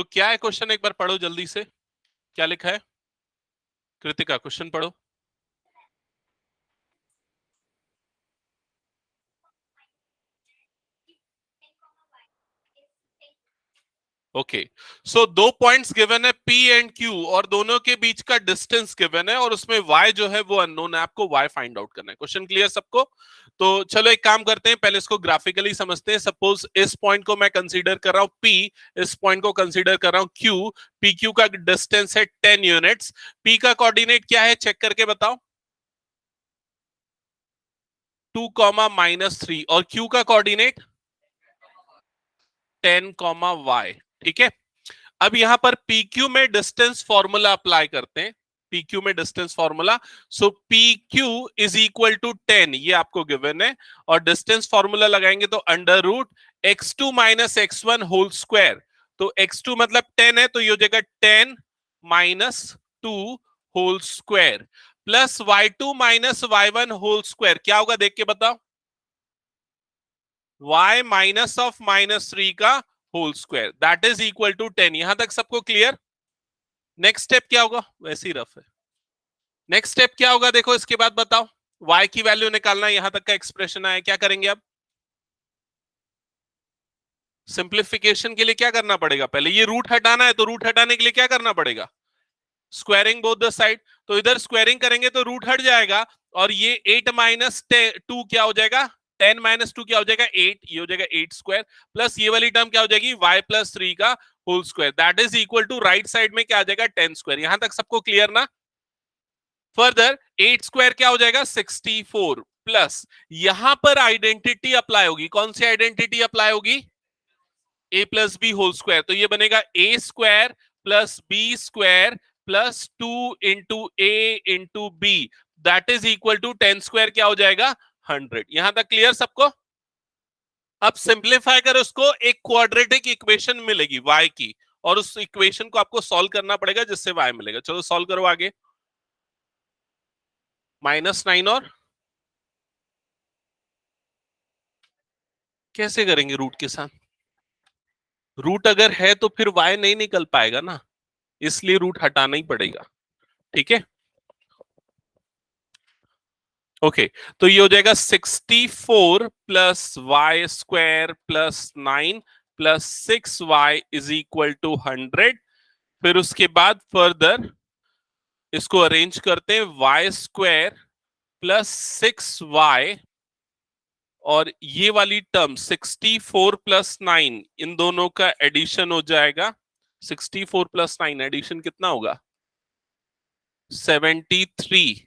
तो क्या है क्वेश्चन, एक बार पढ़ो जल्दी से, क्या लिखा है? कृतिका क्वेश्चन पढ़ो। ओके, सो दो पॉइंट्स गिवन है P एंड Q और दोनों के बीच का डिस्टेंस गिवन है और उसमें Y जो है वो अननोन है, आपको Y फाइंड आउट करना है। क्वेश्चन क्लियर सबको? तो चलो एक काम करते हैं, पहले इसको ग्राफिकली समझते हैं। सपोज इस पॉइंट को मैं कंसीडर कर रहा हूं P, इस पॉइंट को कंसीडर कर रहा हूं Q। PQ का डिस्टेंस है 10 यूनिट्स। P का कोऑर्डिनेट क्या है, चेक करके बताओ। 2, -3 और Q का कोऑर्डिनेट 10, Y। ठीक है, अब यहां पर PQ में डिस्टेंस फॉर्मूला अप्लाई करते हैं। PQ में distance formula, so PQ is equal to 10, ये आपको गिवन है। और डिस्टेंस फॉर्मूला लगाएंगे तो under root x2 minus x1 whole square. तो x2 मतलब 10 है, तो ये हो जाएगा 10 -2 whole square plus y2 minus y1 whole square. क्या होगा देख के बताओ? y माइनस ऑफ -3 का whole square, that is equal to 10। यहां तक सबको क्लियर? नेक्स्ट स्टेप क्या होगा? वैसे ही रफ है। नेक्स्ट स्टेप क्या होगा देखो, इसके बाद बताओ। y की वैल्यू निकालना, यहां तक का एक्सप्रेशन आया, क्या करेंगे अब? सिंप्लीफिकेशन के लिए क्या करना पड़ेगा? पहले ये रूट हटाना है, तो रूट हटाने के लिए क्या करना पड़ेगा? Squaring both the side. तो इधर स्क्वायरिंग करेंगे तो रूट हट जाएगा और ये 8 - 2 क्या हो जाएगा? 10 - 2 क्या हो जाएगा? 8। ये हो जाएगा 8 स्क्वायर प्लस ये वाली टर्म क्या हो जाएगी? y+3 का whole square, that is equal to right side में क्या आ जाएगा? 10 स्क्वायर। यहां तक सबको क्लियर ना? फर्दर 8 स्क्वायर क्या हो जाएगा? 64 प्लस यहां पर आइडेंटिटी अप्लाई होगी। कौन सी आइडेंटिटी अप्लाई होगी? A plus B whole square. तो ये बनेगा A square plus B square plus 2 × A × B, that is equal to 10 square क्या हो जाएगा? 100। यहां तक क्लियर सबको? अब सिंप्लीफाई कर उसको, एक क्वाड्रेटिक इक्वेशन मिलेगी y की, और उस इक्वेशन को आपको सॉल्व करना पड़ेगा जिससे y मिलेगा। चलो सॉल्व करो आगे। -9 और कैसे करेंगे रूट के साथ? रूट अगर है तो फिर y नहीं निकल पाएगा ना, इसलिए रूट हटाना ही पड़ेगा। ठीक है, ओके। तो ये हो जाएगा 64 plus y square plus 9 plus 6y is equal to 100। फिर उसके बाद फर्दर इसको अरेंज करते हैं, वाई स्क्वायर प्लस 6y और ये वाली टर्म 64 प्लस 9, इन दोनों का एडिशन हो जाएगा। 64 प्लस 9 एडिशन कितना होगा? 73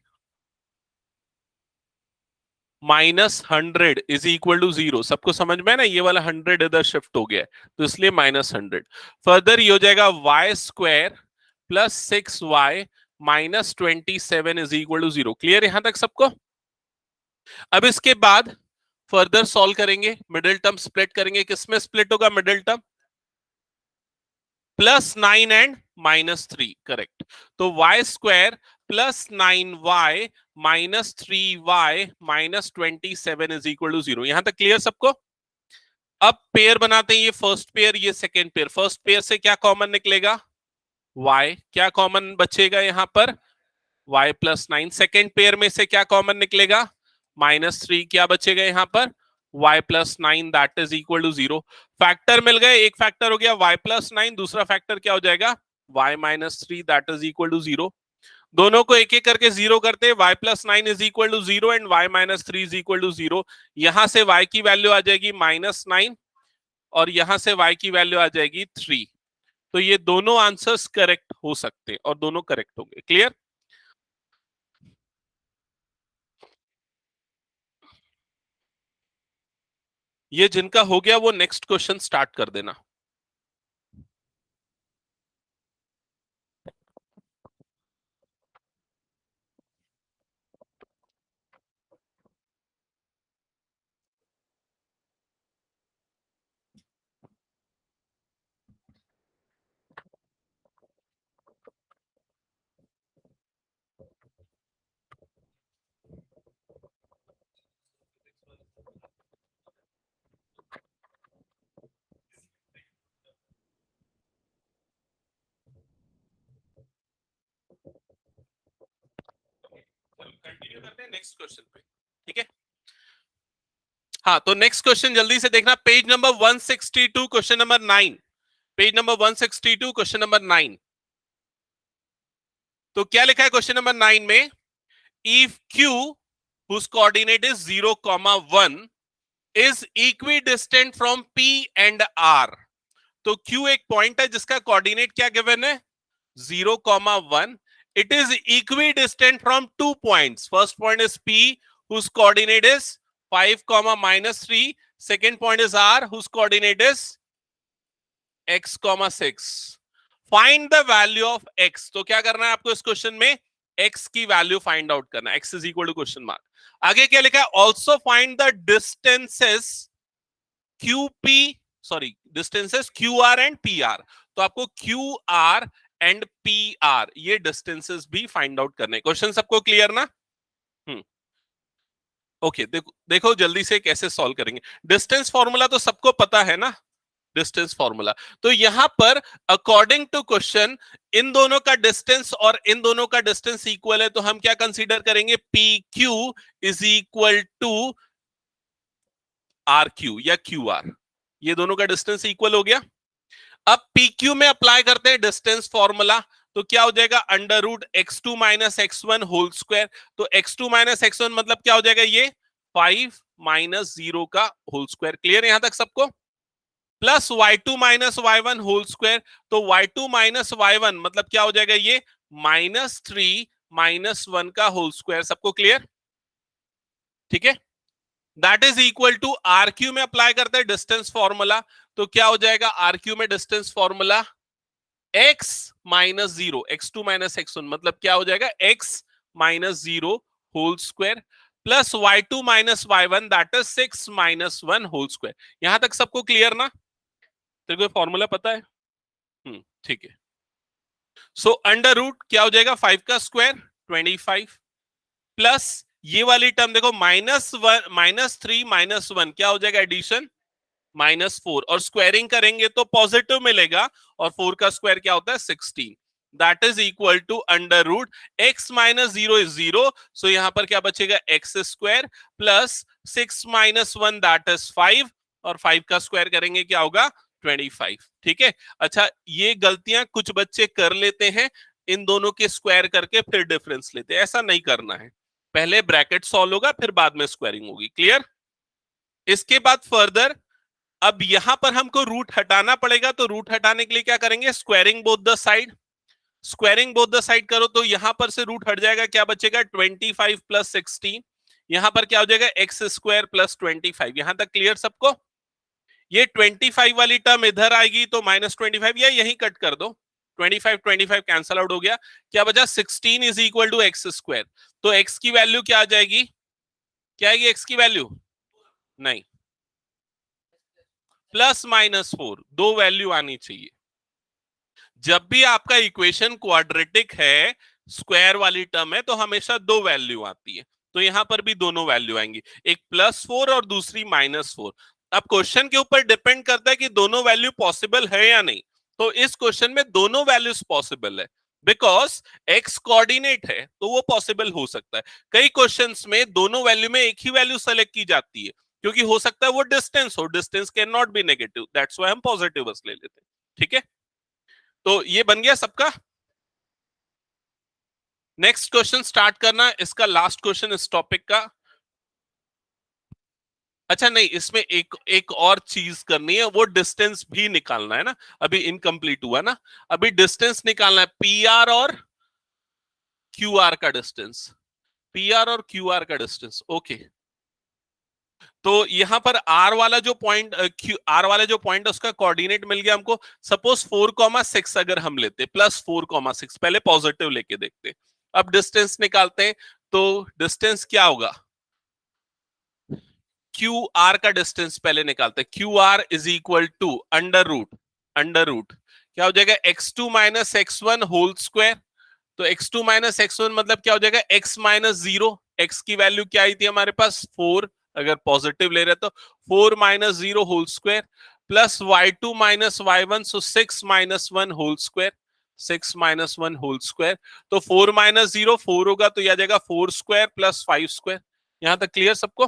-100 इज इक्वल टू 0। सबको समझ में है ना? ये वाला 100 इधर शिफ्ट हो गया है, तो इसलिए -100। फर्दर ये हो जाएगा Y square plus 6y -27 is equal to 0। Clear यहां तक सबको? अब इसके बाद फर्दर सॉल्व करेंगे, मिडिल टर्म स्प्लिट करेंगे। किसमें स्प्लिट होगा मिडिल टर्म? +9 and -3, correct. तो Y square plus 9y -3y -27 is equal to 0। यहां तक क्लियर सबको? अब पेयर बनाते हैं, ये फर्स्ट पेयर ये सेकेंड पेयर। फर्स्ट पेयर से क्या कॉमन निकलेगा? y। क्या कॉमन बचेगा यहां पर? y+9। सेकेंड पेयर में से क्या कॉमन निकलेगा? -3। क्या बचेगा यहां पर? y+9, that is equal to 0। Factor मिल गए, एक फैक्टर हो गया y+9, दूसरा फैक्टर क्या हो जाएगा? y-3, that is equal to 0। दोनों को एक एक करके जीरो करते हैं। y+9 is equal to 0 and y-3 is equal to 0। यहां से y की वैल्यू आ जाएगी -9 और यहां से y की वैल्यू आ जाएगी 3। तो ये दोनों आंसर्स करेक्ट हो सकते हैं और दोनों करेक्ट होंगे। क्लियर? ये जिनका हो गया वो नेक्स्ट क्वेश्चन स्टार्ट कर देना। नेक्स्ट क्वेश्चन पे, ठीक है। हाँ, तो नेक्स्ट क्वेश्चन जल्दी से देखना, page number 162 question number 9, page number 162 question number 9। तो क्या लिखा है क्वेश्चन नंबर 9 में, if Q whose coordinate is 0, 1 is equidistant from P and R। तो Q एक पॉइंट है जिसका कोऑर्डिनेट क्या गिवन है, 0, 1। It is equidistant from 2 points. First point is P, whose coordinate is 5, -3. Second point is R, whose coordinate is x, 6. Find the value of x। तो क्या करना है आपको इस क्वेश्चन में, x की वैल्यू फाइंड आउट करना है। x is equal to question mark. आगे क्या लिखा है, also find the distances QP, sorry distances QR and PR। तो आपको QR एंड PR ये डिस्टेंसेस भी फाइंड आउट करने। क्वेश्चन सबको क्लियर ना? ओके, देखो जल्दी से कैसे सॉल्व करेंगे। डिस्टेंस फॉर्मूला तो सबको पता है ना, डिस्टेंस फॉर्मूला। तो यहां पर अकॉर्डिंग टू क्वेश्चन इन दोनों का डिस्टेंस और इन दोनों का डिस्टेंस इक्वल है, तो हम क्या कंसीडर करेंगे, PQ is equal to RQ या QR। ये दोनों का डिस्टेंस इक्वल हो गया। अब PQ में अप्लाई करते हैं डिस्टेंस फॉर्मूला, तो क्या हो जाएगा, under root x2 minus x1 whole square. तो x2 माइनस x1 मतलब क्या हो जाएगा, ये 5 माइनस 0 का होल स्क्वायर। क्लियर यहां तक सबको? Plus y2 minus y1 whole square. तो y2 माइनस y1 मतलब क्या हो जाएगा, ये -3 माइनस 1 का होल स्क्वायर। सबको क्लियर? ठीक है, that is equal to RQ में अप्लाई करते हैं डिस्टेंस फॉर्मूला। तो क्या हो जाएगा RQ में distance formula, x minus 0, x2 minus x1 मतलब क्या हो जाएगा, x minus 0 whole square plus y2 minus y1 that is 6 minus 1 whole square. यहां तक सबको क्लियर ना? तेरे को फॉर्मूला पता है? ठीक है। सो अंडर रूट क्या हो जाएगा, 5 का स्क्वायर 25 प्लस ये वाली टर्म देखो -3 -1 क्या हो जाएगा, एडिशन -4, और स्क्वायरिंग करेंगे तो पॉजिटिव मिलेगा, और 4 का स्क्वायर क्या होता है, 16। That is equal to under root x minus 0 is 0, so यहां पर क्या बचेगा, x square plus 6 minus 1 that is 5, और 5 का स्क्वायर करेंगे क्या होगा, 25। ठीक है। अच्छा, ये गलतियां कुछ बच्चे कर लेते हैं, इन दोनों के स्क्वायर करके फिर डिफरेंस लेते हैं। ऐसा नहीं करना है, पहले ब्रैकेट सॉल्व होगा फिर बाद में स्क्वायरिंग होगी। क्लियर? इसके बाद फर्दर अब यहां पर हमको रूट हटाना पड़ेगा, तो रूट हटाने के लिए क्या करेंगे, squaring both the side. Squaring both the side करो तो यहां पर से रूट हट जाएगा, क्या बचेगा, 25 प्लस 16। यहां पर क्या हो जाएगा, एक्स स्क्वायर प्लस 25। यहां तक क्लियर सबको? ये 25 वाली टर्म इधर आएगी तो -25, या यही कट कर दो, 25 कैंसल आउट हो गया। क्या बचा, 16 is equal to x square. तो एक्स की वैल्यू क्या आ जाएगी, क्या आएगी एक्स की वैल्यू, नहीं, +-4, दो वैल्यू आनी चाहिए। जब भी आपका इक्वेशन क्वाड्रेटिक है, स्क्वायर वाली टर्म है, तो हमेशा दो वैल्यू आती है। तो यहां पर भी दोनों वैल्यू आएंगी, एक +4 और दूसरी -4। अब क्वेश्चन के ऊपर डिपेंड करता है कि दोनों वैल्यू पॉसिबल है या नहीं। तो इस क्वेश्चन में दोनों वैल्यूज पॉसिबल है, बिकॉज एक्स कोऑर्डिनेट है तो वो पॉसिबल हो सकता है। कई क्वेश्चंस में दोनों वैल्यू में एक ही वैल्यू सेलेक्ट की जाती है, क्योंकि हो सकता है वो डिस्टेंस हो, distance can not be negative, that's why हम पॉजिटिव बस ले लेते हैं। ठीक है, तो ये बन गया सबका। नेक्स्ट क्वेश्चन स्टार्ट करना, इसका लास्ट क्वेश्चन इस टॉपिक का। अच्छा नहीं, इसमें एक और चीज करनी है, वो डिस्टेंस भी निकालना है ना, अभी इनकम्प्लीट हुआ ना, अभी डिस्टेंस निकालना है, PR और QR का डिस्टेंस, PR और QR का डिस्टेंस। ओके, तो यहां पर R वाला जो पॉइंट, R वाला जो पॉइंट है उसका कोऑर्डिनेट मिल गया हमको। सपोज 4,6 अगर हम लेते, +4,6, पहले पॉजिटिव लेके देखते। अब डिस्टेंस निकालते हैं, तो डिस्टेंस क्या होगा, QR का डिस्टेंस पहले निकालते हैं। QR is equal to under root क्या हो जाएगा, x2 minus x1 whole square. तो x2 माइनस x1 मतलब क्या हो जाएगा, x माइनस 0। x की वैल्यू क्या आई थी हमारे पास, 4, अगर पॉजिटिव ले रहे तो 4 minus 0 whole square plus y2 minus y1, so 6 minus 1 whole square. 6 minus 1 whole square. तो 4 माइनस 0 4 होगा, तो यह आ जाएगा 4 स्क्वायर प्लस 5 स्क्वायर। यहां तक क्लियर सबको?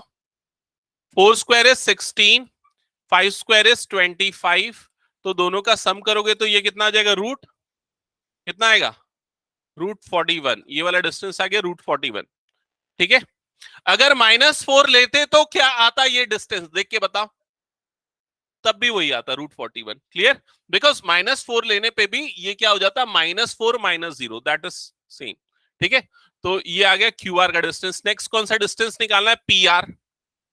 4 स्क्वायर इज 16, 5 स्क्वायर इज 25। तो दोनों का सम करोगे तो ये कितना आ जाएगा? रूट कितना आएगा? रूट 41। ये वाला डिस्टेंस आ गया रूट 41। ठीक है। अगर -4 लेते तो क्या आता ये डिस्टेंस, देख के बताओ। तब भी वही आता रूट 41। क्लियर? बिकॉज -4 लेने पे भी ये क्या हो जाता? -4 -0, दैट इज सेम। ठीक है। तो ये आ गया क्यू आर का डिस्टेंस। नेक्स्ट कौन सा डिस्टेंस निकालना है? P R.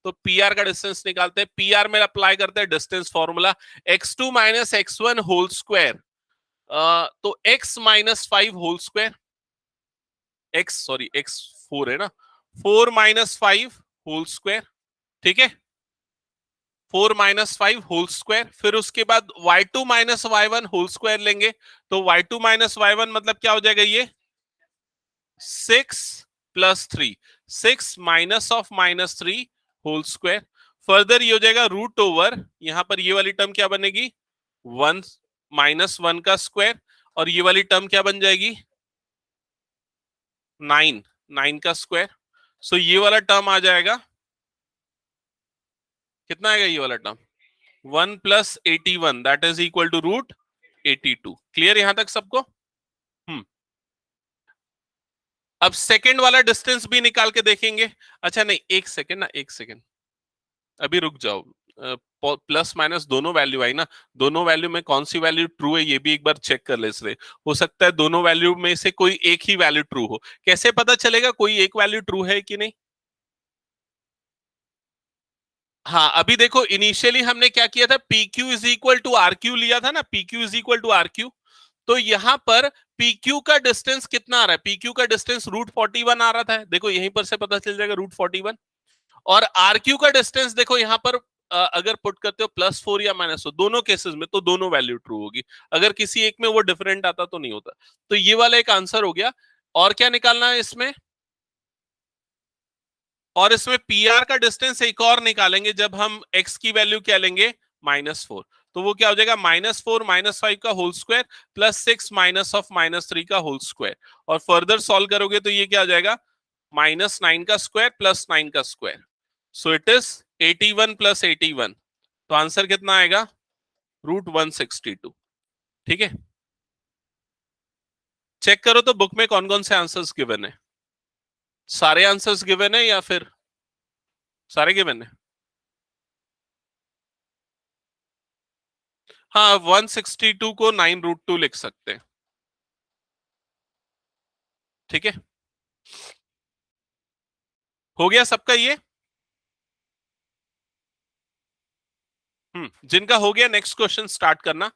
तो पी आर का डिस्टेंस निकालते हैं। पी आर में अप्लाई करते हैं distance formula, x2 minus x1 whole square. तो x minus 5 whole square, x4 है ना, 4 माइनस 5 होल स्क्वायर। ठीक है, 4 माइनस 5 होल स्क्वायर। फिर उसके बाद y2 minus y1 whole square लेंगे। तो y2 माइनस y1 मतलब क्या हो जाएगा? ये 6 plus 3, 6 minus of -3 whole square. Further ये हो जाएगा रूट ओवर, यहां पर ये वाली टर्म क्या बनेगी? 1 -1 का स्क्वायर। और ये वाली टर्म क्या बन जाएगी? 9 का स्क्वायर। सो ये वाला टर्म आ जाएगा, कितना आएगा ये वाला term? 1 plus 81, that is equal to root 82। Clear यहां तक सबको? हम्म। अब सेकंड वाला डिस्टेंस भी निकाल के देखेंगे। अच्छा नहीं, एक सेकंड ना, एक सेकंड, अभी रुक जाओ। प्लस माइनस दोनों वैल्यू आई ना, दोनों वैल्यू में कौन सी वैल्यू ट्रू है ये भी एक बार चेक कर ले। इसलिए हो सकता है दोनों वैल्यू में से कोई एक ही वैल्यू ट्रू हो। कैसे पता चलेगा कोई एक वैल्यू ट्रू है कि नहीं? हाँ, अभी देखो इनिशियली हमने क्या किया था, P Q is equal to R Q लिया था ना, P Q is equal to R Q. तो यहां पर पी क्यू का डिस्टेंस कितना आ रहा है? पी क्यू का डिस्टेंस रूट 41 आ रहा था, देखो यहीं पर से पता चल जाएगा रूट 41। और आर क्यू का डिस्टेंस देखो यहां पर, अगर पुट करते हो +4 या -4, दोनों केसेस में तो दोनों वैल्यू ट्रू होगी। अगर किसी एक में वो डिफरेंट आता तो नहीं होता। तो ये वाला एक आंसर हो गया। और क्या निकालना है इसमें? और इसमें पी आर का डिस्टेंस एक और निकालेंगे जब हम x की वैल्यू क्या लेंगे? -4। तो वो क्या हो जाएगा? -4 -5 का whole square plus 6 minus of -3 का होल स्क्वायर। और फर्दर सॉल्व करोगे तो ये क्या हो जाएगा? -9 का स्क्वायर प्लस 9 का square. So it is 81 plus 81। तो आंसर कितना आएगा? रूट 162। ठीक है। चेक करो तो बुक में कौन कौन से आंसर्स गिवन है। सारे आंसर्स गिवन है या फिर सारे गिवन है? हाँ, 162 को 9√2 लिख सकते हैं। ठीक है, हो गया सबका ये। जिनका हो गया नेक्स्ट क्वेश्चन स्टार्ट करना।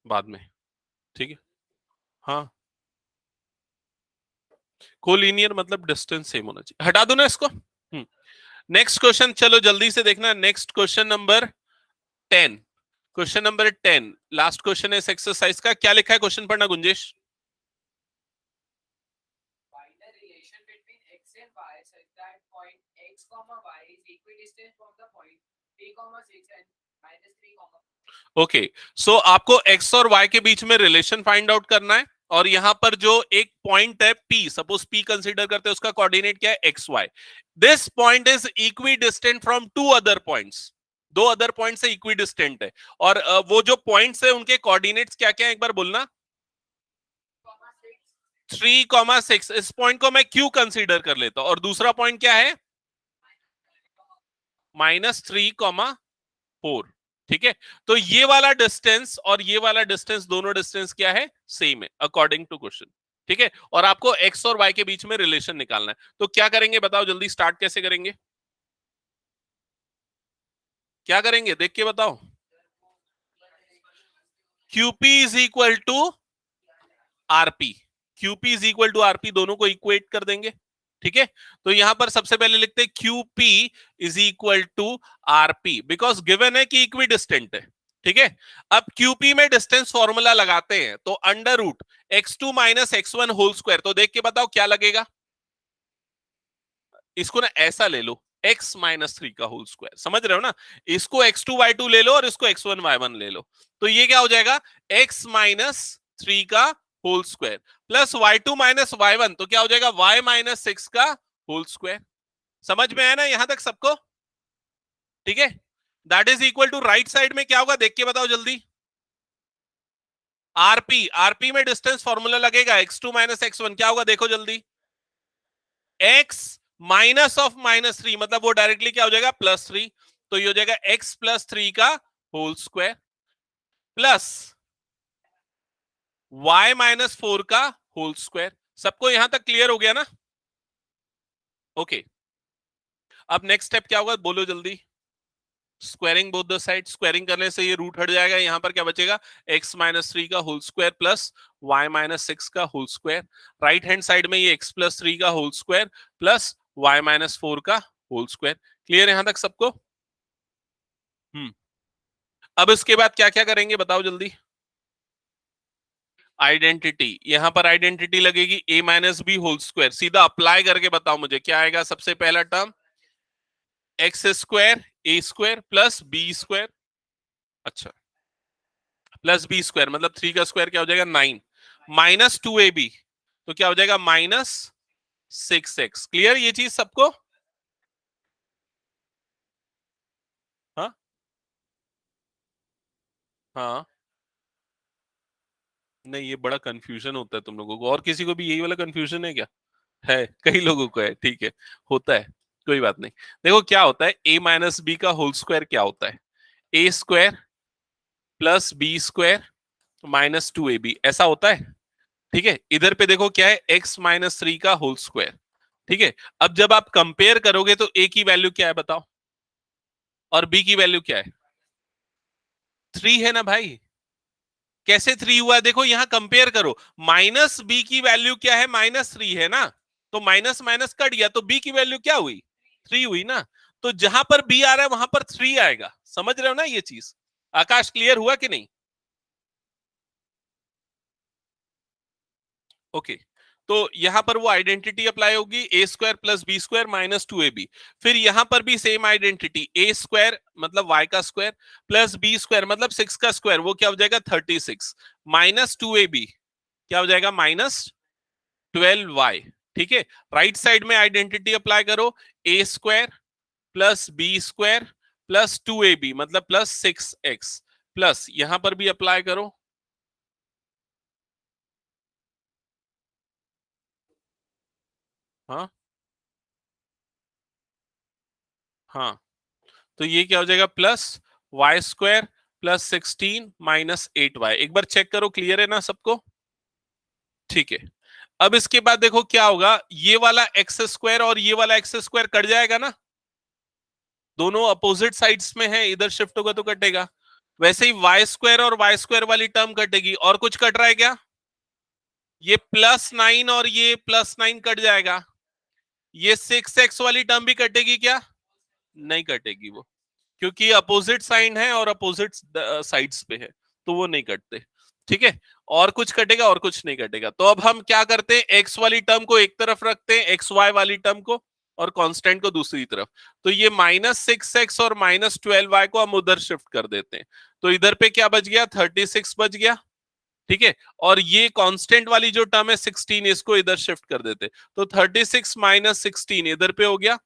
बाद में। ठीक है। हाँ, कोलिनियर मतलब डिस्टेंस सेम होना चाहिए। हटा दो ना इसको। नेक्स्ट क्वेश्चन चलो जल्दी से देखना। Next question number 10। Question number 10 last question है इस एक्सरसाइज का। क्या लिखा है क्वेश्चन पढ़ना गुंजेश। ओके, सो आपको x और y के बीच में रिलेशन फाइंड आउट करना है। और यहां पर जो एक पॉइंट है P, सपोज P कंसीडर करते हैं, उसका कोऑर्डिनेट क्या है? X y. This point is equidistant from 2 other points. 2 other point से इक्वी डिस्टेंट है। और वो जो पॉइंट्स है उनके कोऑर्डिनेट्स क्या क्या है एक बार बोलना। 3,6। इस पॉइंट को मैं Q कंसीडर कर लेता हूं। और दूसरा पॉइंट क्या है? -3,4। ठीक है। तो ये वाला डिस्टेंस और ये वाला डिस्टेंस, दोनों डिस्टेंस क्या है? सेम है अकॉर्डिंग टू क्वेश्चन। ठीक है। और आपको x और y के बीच में रिलेशन निकालना है। तो क्या करेंगे बताओ जल्दी, स्टार्ट कैसे करेंगे? क्या करेंगे देख के बताओ। QP is equal to RP. QP is equal to RP, दोनों को इक्वेट कर देंगे। ठीक है। तो यहां पर सबसे पहले लिखते हैं QP is equal to RP, because given है कि इक्वी डिस्टेंट है। ठीक है। अब क्यूपी में डिस्टेंस फॉर्मूला लगाते हैं, तो under root x2 minus x1 whole square, तो देख के बताओ क्या लगेगा। इसको ना ऐसा ले लो, x माइनस 3 का होल स्क्वायर, समझ रहे हो ना। इसको x2 y2 ले लो और इसको x1 y1 ले लो, तो ये क्या हो जाएगा, x माइनस 3 का whole square plus y2 minus y1, तो क्या हो जाएगा y माइनस 6 का होल स्क्वायर। समझ में आया ना यहां तक सबको, ठीक है। That is equal to right side में क्या होगा, देख के बताओ जल्दी। आरपी में डिस्टेंस फॉर्मूला लगेगा, x2 माइनस x1 क्या होगा, देखो जल्दी। x माइनस ऑफ माइनस 3, मतलब वो डायरेक्टली क्या हो जाएगा, +3, तो ये हो जाएगा x प्लस 3 का whole square plus y minus 4 का होल स्क्वायर। सबको यहां तक क्लियर हो गया ना। ओके, अब नेक्स्ट स्टेप क्या होगा, बोलो जल्दी। Squaring both the side, squaring करने से ये रूट हट जाएगा, यहां पर क्या बचेगा, x माइनस 3 का whole square plus y minus 6 का whole square. Right hand side में ये x प्लस 3 का whole square plus y minus 4 का होल स्क्वायर। क्लियर यहां तक सबको। हम्म, अब इसके बाद क्या क्या करेंगे बताओ जल्दी। आइडेंटिटी, यहां पर आइडेंटिटी लगेगी a minus B whole square, सीधा अप्लाई करके बताओ मुझे क्या आएगा। सबसे पहला term x square a square plus B square, अच्छा प्लस बी स्क्वायर, मतलब 3 का स्क्वायर क्या हो जाएगा 9, माइनस 2ab, तो क्या हो जाएगा माइनस 6x। क्लियर ये चीज सबको। हाँ हाँ, नहीं ये बड़ा कंफ्यूजन होता है तुम लोगों को, और किसी को भी यही वाला कंफ्यूजन है क्या। है, कई लोगों को है, ठीक है, होता है, कोई बात नहीं। देखो क्या होता है, a माइनस बी का होल स्क्वायर क्या होता है, A square plus B square minus 2ab, ऐसा होता है। ठीक है, इधर पे देखो क्या है, x माइनस 3 का होल स्क्वायर। ठीक है, अब जब आप कंपेयर करोगे तो a की वैल्यू क्या है बताओ, और b की वैल्यू क्या है, 3 है ना भाई। कैसे 3 हुआ, देखो यहां कंपेयर करो, माइनस बी की वैल्यू क्या है, -3 है ना, तो माइनस माइनस कट गया, तो बी की वैल्यू क्या हुई, 3 हुई ना। तो जहां पर बी आ रहा है वहां पर 3 आएगा, समझ रहे हो ना ये चीज। आकाश क्लियर हुआ कि नहीं। ओके, तो यहां पर वो आइडेंटिटी अप्लाई होगी, A square plus B square minus 2ab। फिर यहां पर भी सेम आइडेंटिटी, ए स्क्वायर मतलब वाई का स्क्वायर प्लस बी स्क्वायर मतलब 6 का स्क्वायर, वो क्या हो जाएगा 36, माइनस 2ab क्या हो जाएगा -12y। ठीक है, राइट साइड में आइडेंटिटी अप्लाई करो, A square plus B square plus 2ab मतलब प्लस 6x, प्लस यहां पर भी अप्लाई करो। हाँ हाँ, तो ये क्या हो जाएगा, plus y square plus 16 minus 8y। एक बार चेक करो क्लियर है ना सबको। ठीक है, अब इसके बाद देखो क्या होगा, ये वाला एक्स स्क्वायर और ये वाला एक्स स्क्वायर कट जाएगा ना, दोनों अपोजिट साइड्स में है, इधर शिफ्ट होगा तो कटेगा। वैसे ही वाई स्क्वायर और वाई स्क्वायर वाली टर्म कटेगी, और कुछ कट रहा है क्या, ये +9 और ये +9 कट जाएगा। ये 6x वाली टर्म भी कटेगी क्या, नहीं कटेगी वो, क्योंकि अपोजिट साइन है और अपोजिट साइड्स पे है, तो वो नहीं कटते। ठीक है, और कुछ कटेगा और कुछ नहीं कटेगा। तो अब हम क्या करते हैं, एक्स वाली टर्म को एक तरफ रखते हैं, एक्स वाई वाली टर्म को, और कांस्टेंट को दूसरी तरफ। तो ये -6x और -12y को हम उधर शिफ्ट कर देते हैं, तो इधर पे क्या बच गया, 36 बच गया। ठीक है, और ये कांस्टेंट वाली जो टर्म है 16, इसको इधर शिफ्ट कर देते, तो 36 माइनस 16 इधर पे हो गया।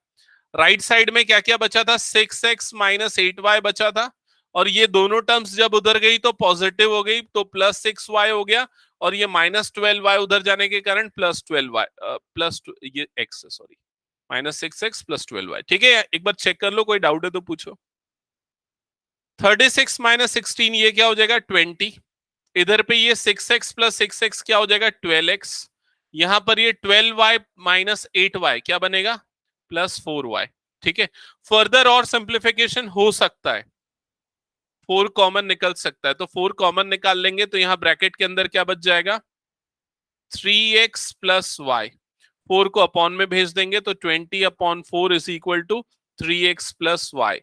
राइट साइड में क्या क्या बचा था, 6x माइनस 8y बचा था, और ये दोनों टर्म्स जब उधर गई तो पॉजिटिव हो गई, तो +6y हो गया, और ये -12y उधर जाने के कारण +12y ये x है, सॉरी, -6x +12y। ठीक है, एक बार चेक कर लो, कोई डाउट है तो पूछो। 36 माइनस 16 ये क्या हो जाएगा 20, इधर पे ये 6x प्लस 6x क्या हो जाएगा 12x, यहां पर ये 12y माइनस 8y क्या बनेगा +4y। ठीक है, फर्दर और सिंप्लीफिकेशन हो सकता है, 4 कॉमन निकल सकता है, तो 4 कॉमन निकाल लेंगे, तो यहां ब्रैकेट के अंदर क्या बच जाएगा 3x प्लस वाई, 4 को अपॉन में भेज देंगे, तो 20/4 is equal to 3x plus y,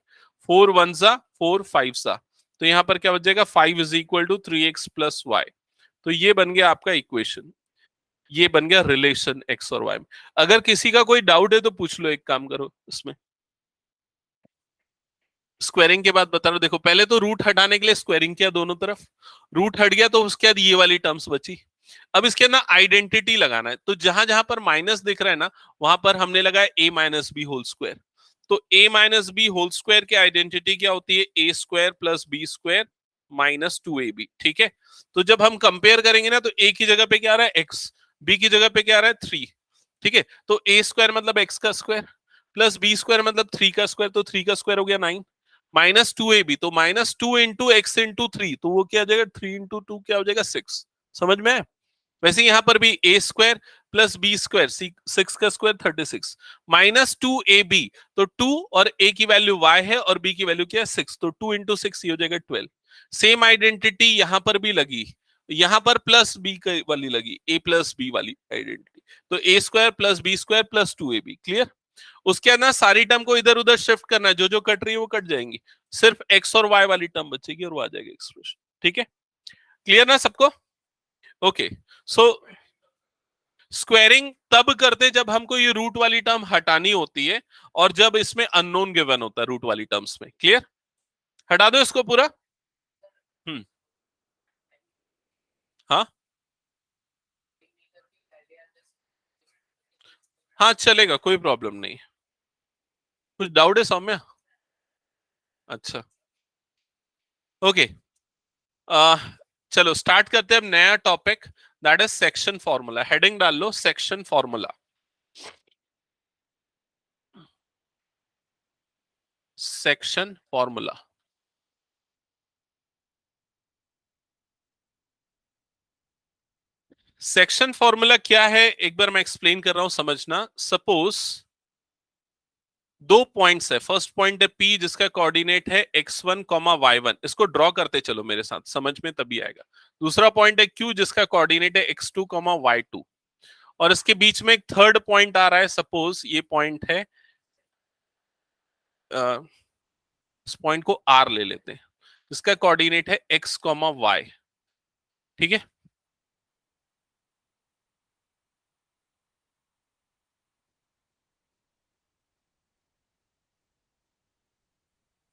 4 1 जा 4 5 जा, तो यहां पर क्या बचेगा 5 is equal to 3x plus y. तो ये बन गया आपका इक्वेशन, ये बन गया रिलेशन x और y में। अगर किसी का कोई डाउट है तो पूछ लो, एक काम करो इसमें। स्क्वायरिंग के बाद बता रहा हूं, देखो पहले तो रूट हटाने के लिए स्क्वायरिंग किया दोनों तरफ, रूट हट गया तो उसके बाद ये वाली टर्म्स बची। अब इसके ना आइडेंटिटी लगाना है, तो जहां जहां पर माइनस दिख रहा है ना वहां पर हमने लगाया a minus B whole square. तो a minus B whole square की आइडेंटिटी क्या होती है, A square plus B square minus 2ab। ठीक है, तो जब हम कंपेयर करेंगे ना तो a की जगह पे क्या आ रहा है x, b की जगह पे क्या आ रहा है 3। ठीक है, तो a स्क्वायर मतलब x का स्क्वायर प्लस बी स्क्वायर मतलब 3 का स्क्वायर, तो 3 का स्क्वायर हो गया 9 माइनस 2ab, तो माइनस 2 इंटू एक्स इंटू 3, तो वो क्या हो जाएगा 3 इंटू 2 क्या हो जाएगा 6। समझ में है? वैसे यहां पर भी ए स्क्वायर प्लस बी स्क्वायर 6 का स्क्वायर 36 माइनस 2ab, तो 2 और a की वैल्यू y है और b की वैल्यू क्या है 6, तो 2 इंटू 6 ये हो जाएगा 12। सेम आइडेंटिटी यहां पर भी लगी, यहां पर प्लस बी वाली लगी, a प्लस बी वाली आइडेंटिटी, तो A square plus B square plus 2ab। Clear? उसके अंदर सारी टर्म को इधर उधर शिफ्ट करना है, जो जो कट रही है वो कट जाएंगी, सिर्फ एक्स और वाई वाली टर्म बचेगी और वो आ जाएगी एक्सप्रेशन। ठीक है, क्लियर ना सबको? ओके, सो स्क्वायरिंग तब करते जब हमको ये रूट वाली टर्म हटानी होती है और जब इसमें अननोन गिवन होता है रूट वाली टर्म्स में। क्लियर? हटा दो इसको पूरा। हम्म, हाँ हाँ चलेगा, कोई प्रॉब्लम नहीं। कुछ डाउट है सौम्या? अच्छा, ओके, चलो स्टार्ट करते हैं अब नया topic, that is section formula. Heading डाल लो section formula. Section formula, section formula क्या है एक बार मैं एक्सप्लेन कर रहा हूं, समझना। सपोज दो पॉइंट्स है, फर्स्ट पॉइंट है P जिसका कोऑर्डिनेट है x1 y1, इसको ड्रॉ करते चलो मेरे साथ, समझ में तभी आएगा। दूसरा पॉइंट है Q जिसका कोऑर्डिनेट है x2 y2, और इसके बीच में एक थर्ड पॉइंट आ रहा है, सपोज ये पॉइंट है, इस पॉइंट को R ले लेते हैं, जिसका कोऑर्डिनेट है x y। ठीक है,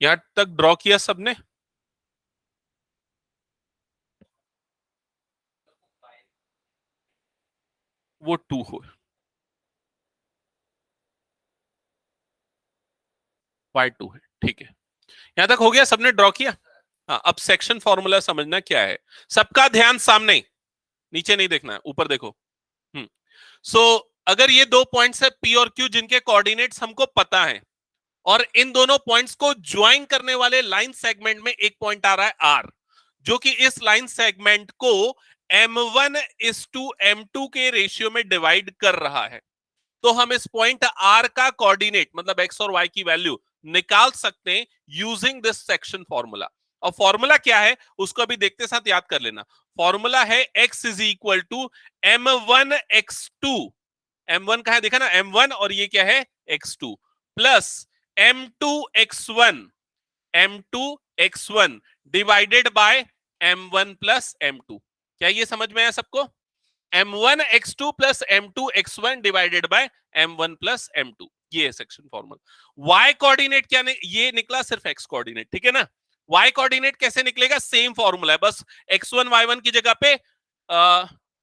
यहां तक ड्रॉ किया सबने? वो 2 हो, y2 है। ठीक है, यहां तक हो गया, सबने ड्रॉ किया? हाँ, अब सेक्शन फॉर्मूला समझना क्या है। सबका ध्यान सामने, नीचे नहीं देखना है, ऊपर देखो। हम्म, सो अगर ये दो पॉइंट्स है P और Q जिनके कोऑर्डिनेट्स हमको पता है, और इन दोनों पॉइंट्स को ज्वाइन करने वाले लाइन सेगमेंट में एक पॉइंट आ रहा है R, जो कि इस लाइन सेगमेंट को M1:M2 के रेशियो में डिवाइड कर रहा है, तो हम इस पॉइंट R का कोऑर्डिनेट मतलब x और y की वैल्यू निकाल सकते हैं यूजिंग दिस सेक्शन फॉर्मूला। और फॉर्मूला क्या है उसको अभी देखते साथ याद कर लेना। फॉर्मूला है x is equal to M1x2, M1 कहा है देखा ना, M1, और ये क्या है x2, plus M2x1, M2x1 divided by M1 plus M2। क्या ये समझ में आया सबको? M1x2 plus M2x1 divided by M1 plus M2, ये है सेक्शन फॉर्मूला। Y कोऑर्डिनेट क्या ये निकला, सिर्फ X कोऑर्डिनेट। ठीक है ना, Y कोऑर्डिनेट कैसे निकलेगा, सेम फॉर्मूला है, बस x1 y1 की जगह पे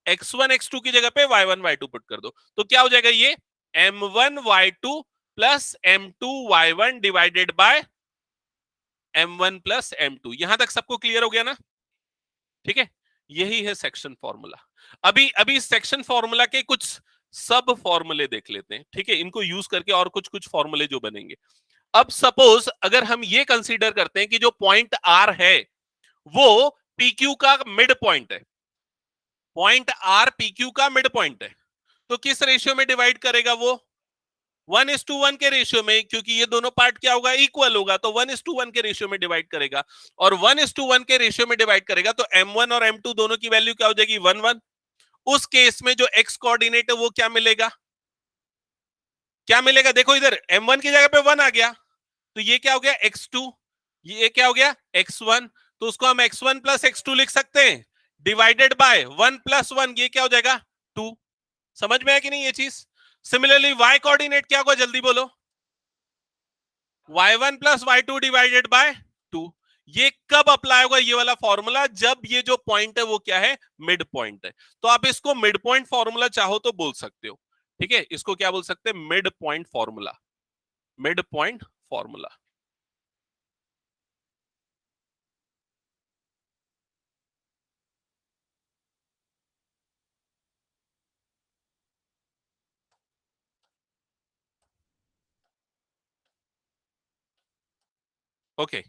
x1 x2 की जगह पे y1 y2 पुट कर दो, तो क्या हो जाएगा ये M1 y2 plus M2 y1 divided by M1 plus M2। यहां तक सबको क्लियर हो गया ना? ठीक है, यही है सेक्शन फॉर्मूला। अभी अभी सेक्शन फॉर्मूला के कुछ सब फॉर्मूले देख लेते हैं। ठीक है, इनको यूज करके और कुछ कुछ फॉर्मूले जो बनेंगे। अब सपोज अगर हम ये कंसीडर करते हैं कि जो पॉइंट आर है वो पीक्यू का मिड पॉइंट है, पॉइंट आर पीक्यू का मिड पॉइंट है, तो किस रेशियो में डिवाइड करेगा वो? 1:1 के रेशियो में, क्योंकि ये दोनों पार्ट क्या होगा, इक्वल होगा, तो 1:1 के रेशियो में डिवाइड करेगा। और 1:1 के रेशियो में डिवाइड करेगा तो M1 और M2 दोनों की वैल्यू क्या हो जाएगी 1:1। उस केस में जो x कोऑर्डिनेट है वो क्या मिलेगा, क्या मिलेगा, देखो इधर M1 की जगह पे 1 आ गया, तो ये क्या हो गया x2, ये क्या हो गया x1, तो उसको हम x1 प्लस x2 लिख सकते हैं, डिवाइडेड बाय 1 प्लस 1, ये क्या हो जाएगा 2। समझ में है कि नहीं ये चीज? सिमिलरली y कोऑर्डिनेट क्या होगा, जल्दी बोलो, y1 plus y2 divided by 2। ये कब अप्लाई होगा ये वाला फॉर्मूला, जब ये जो पॉइंट है वो क्या है, मिड पॉइंट है। तो आप इसको मिड पॉइंट फॉर्मूला चाहो तो बोल सकते हो, ठीक है, इसको क्या बोल सकते हैं, mid point formula, mid point formula. Okay,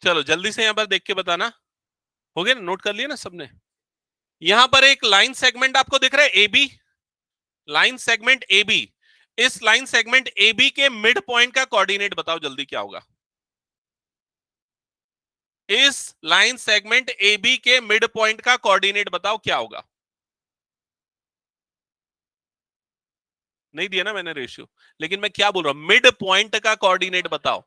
चलो जल्दी से यहां पर देख के बताना, हो गया ना, नोट कर लिया ना सबने? यहां पर एक लाइन सेगमेंट आपको दिख रहा है A B, line segment A B, इस लाइन सेगमेंट ए बी के मिड पॉइंट का कोऑर्डिनेट बताओ जल्दी क्या होगा। इस लाइन सेगमेंट ए बी के मिड पॉइंट का कोऑर्डिनेट बताओ क्या होगा। नहीं दिया ना मैंने रेशियो, लेकिन मैं क्या बोल रहा हूं, मिड पॉइंट का कोऑर्डिनेट बताओ।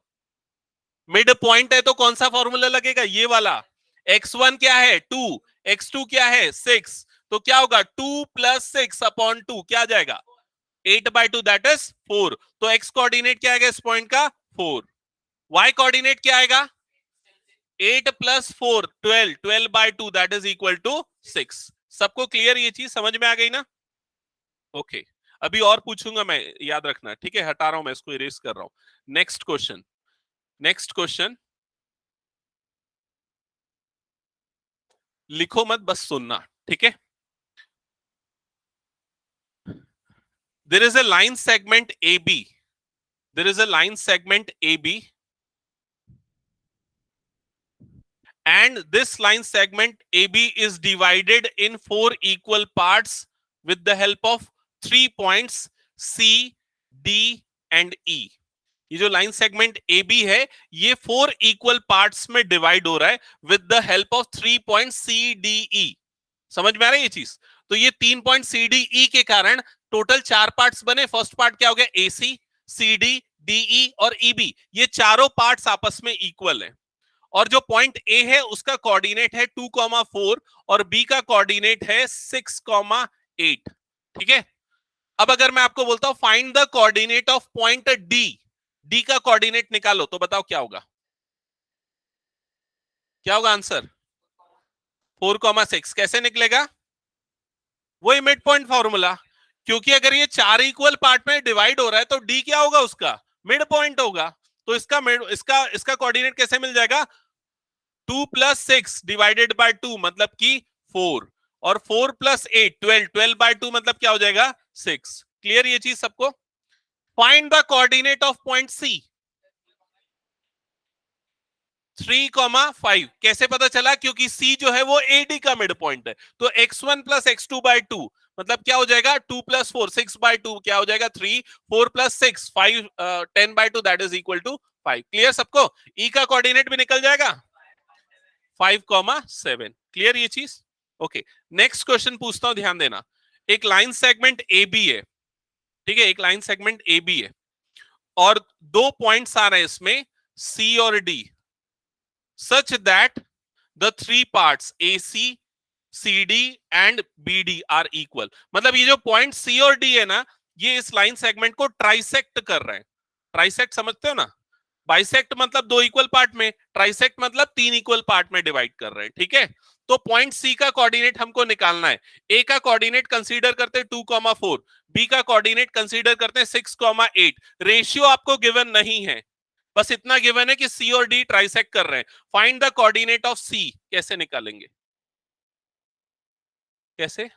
मिड पॉइंट है तो कौन सा फॉर्मूला लगेगा, ये वाला। x1 क्या है 2, x2 क्या है 6, तो क्या होगा 2 प्लस 6 अपॉन 2 क्या आ जाएगा 8/2, दैट इज 4। तो x कोऑर्डिनेट क्या आएगा इस पॉइंट का 4, y कोऑर्डिनेट क्या आएगा 8 plus 4 12, 12/2 that is equal to 6। सबको क्लियर, ये चीज समझ में आ गई ना? ओके, अभी और पूछूंगा मैं, याद रखना, ठीक है, हटा रहा हूं मैं इसको, इरेज कर रहा हूं। नेक्स्ट क्वेश्चन, नेक्स्ट क्वेश्चन, लिखो मत, बस सुनना, ठीक है। There is a line segment AB. There is a line segment AB, and this line segment AB is divided in 4 equal parts with the help of 3 points C, D and E. ये जो line segment A B है ये 4 equal parts में divide हो रहा है with the help of 3 point C D E. समझ में आ रहा है ये चीज? तो ये 3 पॉइंट सी डी ई के कारण टोटल 4 पार्ट्स बने। फर्स्ट पार्ट क्या हो गया, ए सी, सी डी, डी ई और ई बी, ये चारों पार्ट्स आपस में इक्वल है। और जो पॉइंट ए है उसका कोऑर्डिनेट है 2,4 और बी का कोऑर्डिनेट है 6,8। ठीक है, अब अगर मैं आपको बोलता हूं find the coordinate of point D, D का कोऑर्डिनेट निकालो, तो बताओ क्या होगा, क्या होगा आंसर? 4,6। कैसे निकलेगा? वही मिड पॉइंट फॉर्मूला, क्योंकि अगर ये 4 इक्वल पार्ट में डिवाइड हो रहा है तो डी क्या होगा उसका, मिड पॉइंट होगा। तो इसका इसका कोऑर्डिनेट कैसे मिल जाएगा, 2 प्लस 6 डिवाइडेड बाय 2 मतलब कि 4, और 4 प्लस 8 12, 12/2 मतलब क्या हो जाएगा 6। क्लियर ये चीज सबको? Find the coordinate of point C. 3,5 कैसे पता चला, क्योंकि सी जो है वो एडी का मिड पॉइंट है। तो x1 प्लस x2/2 मतलब क्या हो जाएगा 2 प्लस 4 6/2 क्या हो जाएगा 3, 4 plus 6 5 10/2 that is equal to 5। Clear सबको? ई का कोऑर्डिनेट भी निकल जाएगा 5,7। क्लियर ये चीज? ओके, नेक्स्ट क्वेश्चन पूछता हूं, ध्यान देना। एक लाइन सेगमेंट ए बी है, ठीक है, एक लाइन सेगमेंट ए बी है और 2 पॉइंट्स आ रहे हैं इसमें सी और D, such that the 3 parts AC, CD and BD are equal। मतलब ये जो पॉइंट C और D है ना, ये इस लाइन सेगमेंट को ट्राइसेक्ट कर रहे हैं। ट्राइसेक्ट समझते हो ना? बाइसेक्ट मतलब 2 इक्वल पार्ट में, ट्राइसेक्ट मतलब 3 इक्वल पार्ट में डिवाइड कर रहे हैं। ठीक है, तो पॉइंट सी का कोऑर्डिनेट हमको निकालना है। ए का कोऑर्डिनेट कंसीडर करते हैं 2,4, बी का कोऑर्डिनेट कंसीडर करते हैं 6,8। रेशियो आपको गिवन नहीं है, बस इतना गिवन है कि सी और डी ट्राइसेक्ट कर रहे हैं। फाइंड द कोऑर्डिनेट ऑफ सी, कैसे निकालेंगे? कैसे?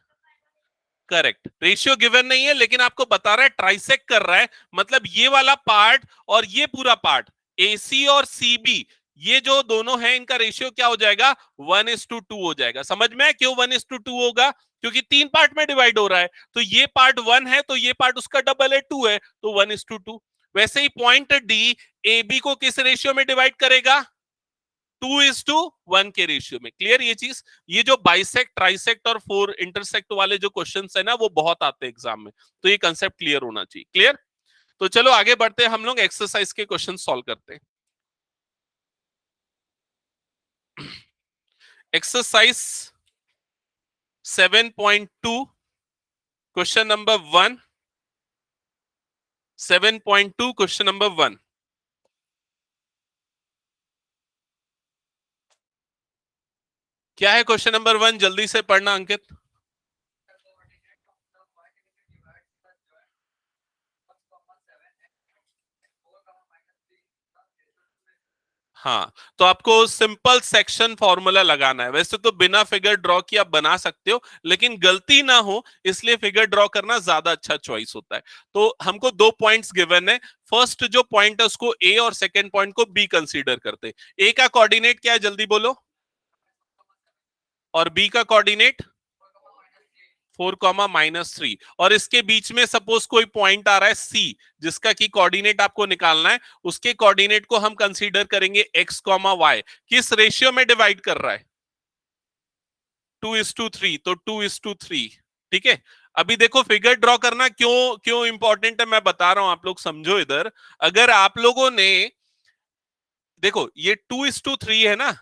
करेक्ट, रेशियो गिवन नहीं है लेकिन आपको बता रहा है ट्राइसेक्ट कर रहा है, मतलब ये वाला पार्ट और ये पूरा पार्ट एसी और सीबी, ये जो दोनों हैं इनका रेशियो क्या हो जाएगा 1:2 हो जाएगा। समझ में? क्यों 1:2 होगा? क्योंकि 3 पार्ट में डिवाइड हो रहा है, तो ये पार्ट 1 है तो ये पार्ट उसका डबल है 2 है, तो 1:2। वैसे ही पॉइंट डी ए बी को किस रेशियो में डिवाइड करेगा, 2:1 के रेशियो में। क्लियर ये चीज? ये जो बाइसेक्ट, ट्राइसेक्ट और 4 इंटरसेक्ट वाले जो क्वेश्चंस है ना वो बहुत आते हैं एग्जाम में, तो ये कंसेप्ट क्लियर होना चाहिए। क्लियर? तो चलो आगे बढ़ते हैं, हम लोग एक्सरसाइज के क्वेश्चन सॉल्व करते हैं। Exercise 7.2 question number 1, 7.2 question number 1। क्या है क्वेश्चन नंबर 1? जल्दी से पढ़ना अंकित। हाँ, तो आपको सिंपल सेक्शन फॉर्मूला लगाना है। वैसे तो बिना फिगर ड्रॉ किए आप बना सकते हो, लेकिन गलती ना हो इसलिए फिगर ड्रॉ करना ज्यादा अच्छा चॉइस होता है। तो हमको 2 पॉइंट्स गिवन है। फर्स्ट जो पॉइंट है उसको ए और सेकंड पॉइंट को बी कंसीडर करते। ए का कोऑर्डिनेट क्या है, जल्दी बोलो। और बी का कोऑर्डिनेट 4, -3। और इसके बीच में सपोज कोई पॉइंट आ रहा है सी, जिसका की कोऑर्डिनेट आपको निकालना है। उसके कोऑर्डिनेट को हम कंसीडर करेंगे x, y। किस रेशियो में डिवाइड कर रहा है? 2:3। तो 2:3। ठीक है। अभी देखो फिगर ड्रॉ करना क्यों क्यों इंपॉर्टेंट है, मैं बता रहा हूं, आप लोग समझो इधर। अगर आप लोगों ने देखो ये 2:3 है ना,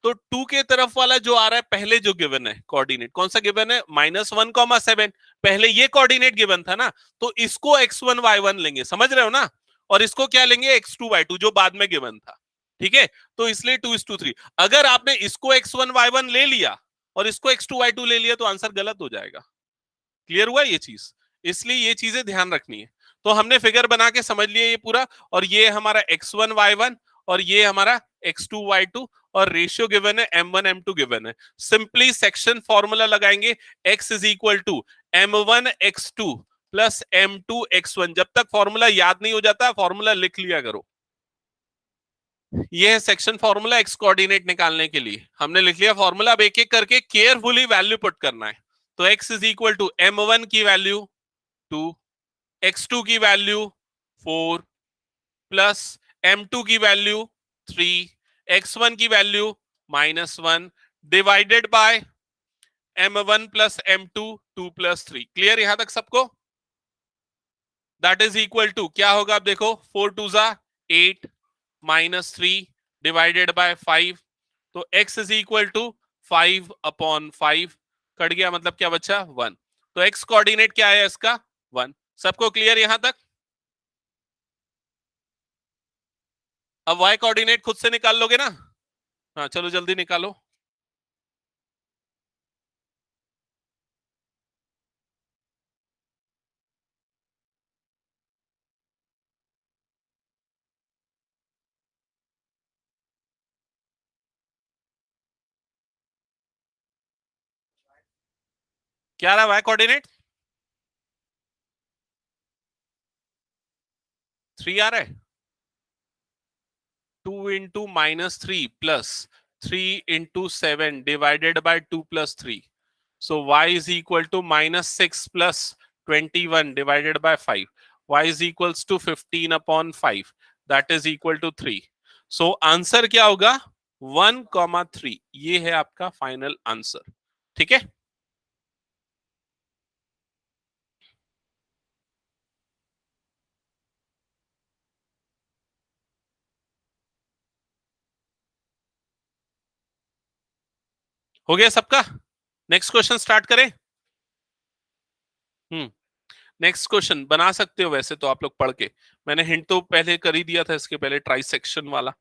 तो 2 के तरफ वाला जो आ रहा है पहले जो गिवन है कोऑर्डिनेट, कौन सा गिवन है? -1, 7। पहले ये कोऑर्डिनेट गिवन था ना, तो इसको x1, y1 लेंगे, समझ रहे हो ना। और इसको क्या लेंगे? x2, y2, जो बाद में गिवन था। ठीक है, तो इसलिए 2:3। अगर आपने इसको x1, y1 ले लिया और इसको x2, y2 ले लिया तो आंसर गलत हो जाएगा। क्लियर हुआ ये चीज? इसलिए ये चीजें ध्यान रखनी है। तो हमने फिगर बना के समझ लिया ये पूरा, और ये हमारा x1, y1 और ये हमारा x2, y2, और रेशियो गिवन है m1, m2 गिवन है। सिंपली सेक्शन फॉर्मूला लगाएंगे, x is equal to m1x2 plus m2x1। जब तक फॉर्मूला याद नहीं हो जाता फॉर्मूला लिख लिया करो। ये है सेक्शन फॉर्मूला एक्स कोऑर्डिनेट निकालने के लिए। हमने लिख लिया फॉर्मूला, अब एक एक करके केयरफुली वैल्यू पुट करना है। तो x is equal to m1 की वैल्यू 2, x2 की वैल्यू 4, प्लस m2 की वैल्यू 3, x1 की value -1, divided by m1 plus m2 2 + 3। Clear यहां तक सबको? दैट इज इक्वल टू क्या होगा? आप देखो, 4 2 ज़ा 8 -3 डिवाइडेड बाय 5। तो x is equal to 5/5। Cut गया, मतलब क्या बचा? 1। तो x कोऑर्डिनेट क्या है इसका? 1। सबको क्लियर यहां तक? अब y कोऑर्डिनेट खुद से निकाल लोगे ना? हाँ चलो जल्दी निकालो। क्या रहा y कोऑर्डिनेट? 3 आ रहा है। 2 into -3 plus 3 into 7 divided by 2 + 3। So y is equal to -6 plus 21 divided by 5। y is equals to 15/5। That is equal to 3। So answer क्या होगा? 1,3। ये है आपका फाइनल आंसर। ठीक है। हो गया सबका? नेक्स्ट क्वेश्चन स्टार्ट करें। हम्म नेक्स्ट क्वेश्चन बना सकते हो वैसे तो आप लोग पढ़ के। मैंने हिंट तो पहले कर ही दिया था इसके पहले, ट्राई सेक्शन वाला।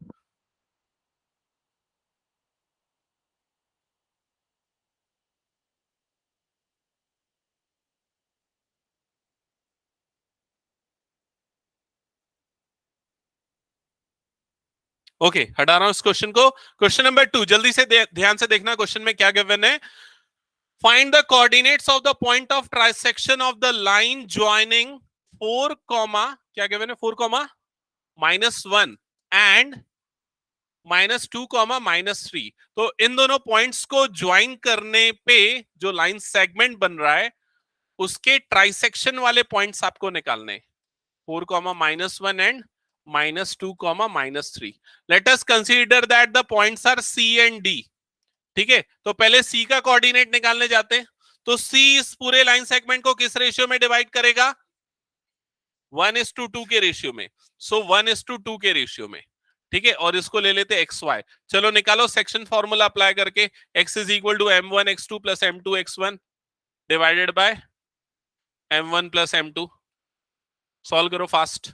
ओके, हटा रहा हूं इस क्वेश्चन को। क्वेश्चन नंबर 2, जल्दी से ध्यान से देखना क्वेश्चन में क्या गिवन है। Find the coordinates of the point of trisection of the line joining 4, क्या गिवन है? 4, -1 एंड -2, -3। तो इन दोनों पॉइंट्स को ज्वाइन करने पे जो लाइन सेगमेंट बन रहा है उसके ट्राइसेक्शन वाले पॉइंट्स आपको निकालने। 4, -1 and -2, -3। Let us consider that the points are C and D। ठीक है, तो पहले C का कोऑर्डिनेट निकालने जाते हैं। तो C इस पूरे लाइन सेगमेंट को किस रेशियो में डिवाइड करेगा? 1:2 के रेशियो में। सो 1:2 के रेशियो में। ठीक है, और इसको ले लेते एक्स वाई। चलो निकालो सेक्शन फॉर्मूला अप्लाई करके, x is equal to m1 x2 plus m2 x1 divided by m1 plus m2। Solve करो फास्ट।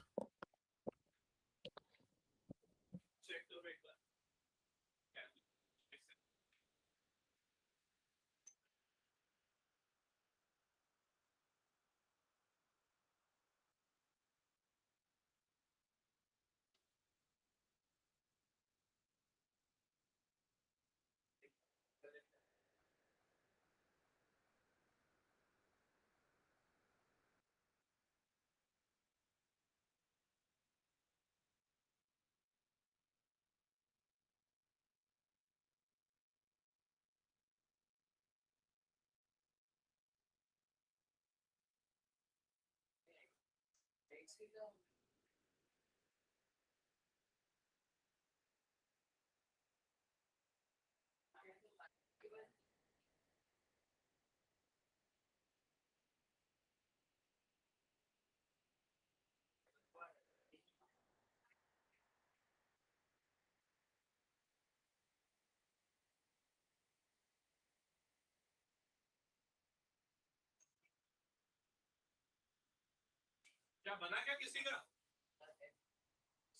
क्या बना क्या किसी का?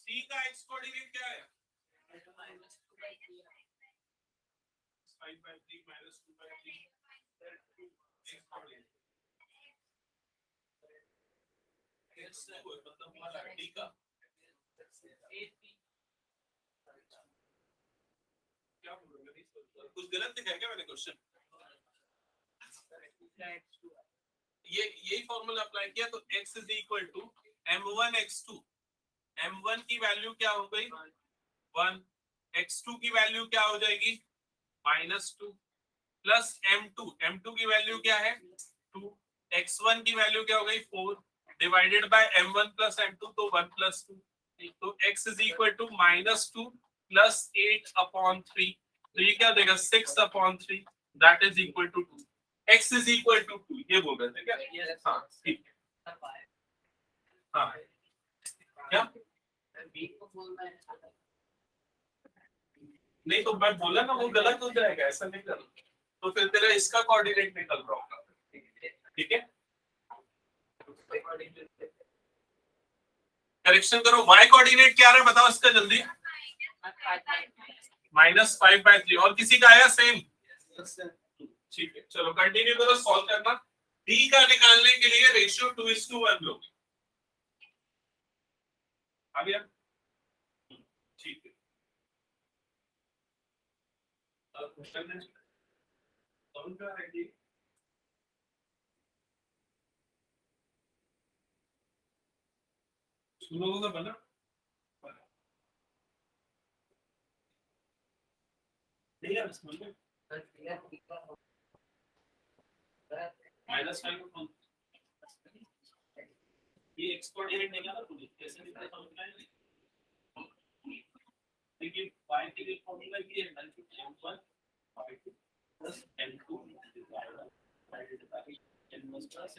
सी का एक्स कोऑर्डिनेट क्या है? 5/3 minus 2/3 x कोऑर्डिनेट x मतलब हमारा डी का क्या बोल रहे हो? कुछ गलत दिखा क्या मैंने क्वेश्चन? ये यही फॉर्मूला अप्लाई किया तो x is equal to m1 x2। m1 की वैल्यू क्या हो गई 1, x2 की वैल्यू क्या हो जाएगी -2 प्लस m2 की वैल्यू क्या है 2, x1 की वैल्यू क्या हो गई 4 divided by m1 plus m2 तो 1 प्लस 2। तो x is equal to -2 plus 8/3 तो ये क्या देगा 6/3 that is equal to 2। x is equal to 2 ये बोल रहे थे क्या? हाँ ठीक है। हाँ क्या नहीं तो मैं बोला ना वो गलत हो जाएगा, ऐसा नहीं करना। तो फिर तेरा इसका कोऑर्डिनेट निकल रहा होगा, ठीक है। करेक्शन करो, y कोऑर्डिनेट क्या आ रहा है बताओ इसका जल्दी। -5/3 और किसी का आया सेम? ठीक है चलो कंटिन्यू करो सॉल्व करना। d का निकालने के लिए रेशियो 2:1 लो। आ गया ठीक है। अब क्वेश्चन है सॉल्व कर रहे हैं लोगों का बना नहीं है इसमें -5 ये एक्सपोर्ट रेट नहीं आता पूरी कैसे निकला समझना है। देखिए y के लिए फॉर्मूला ये है m1 plus m2 divided by m1 plus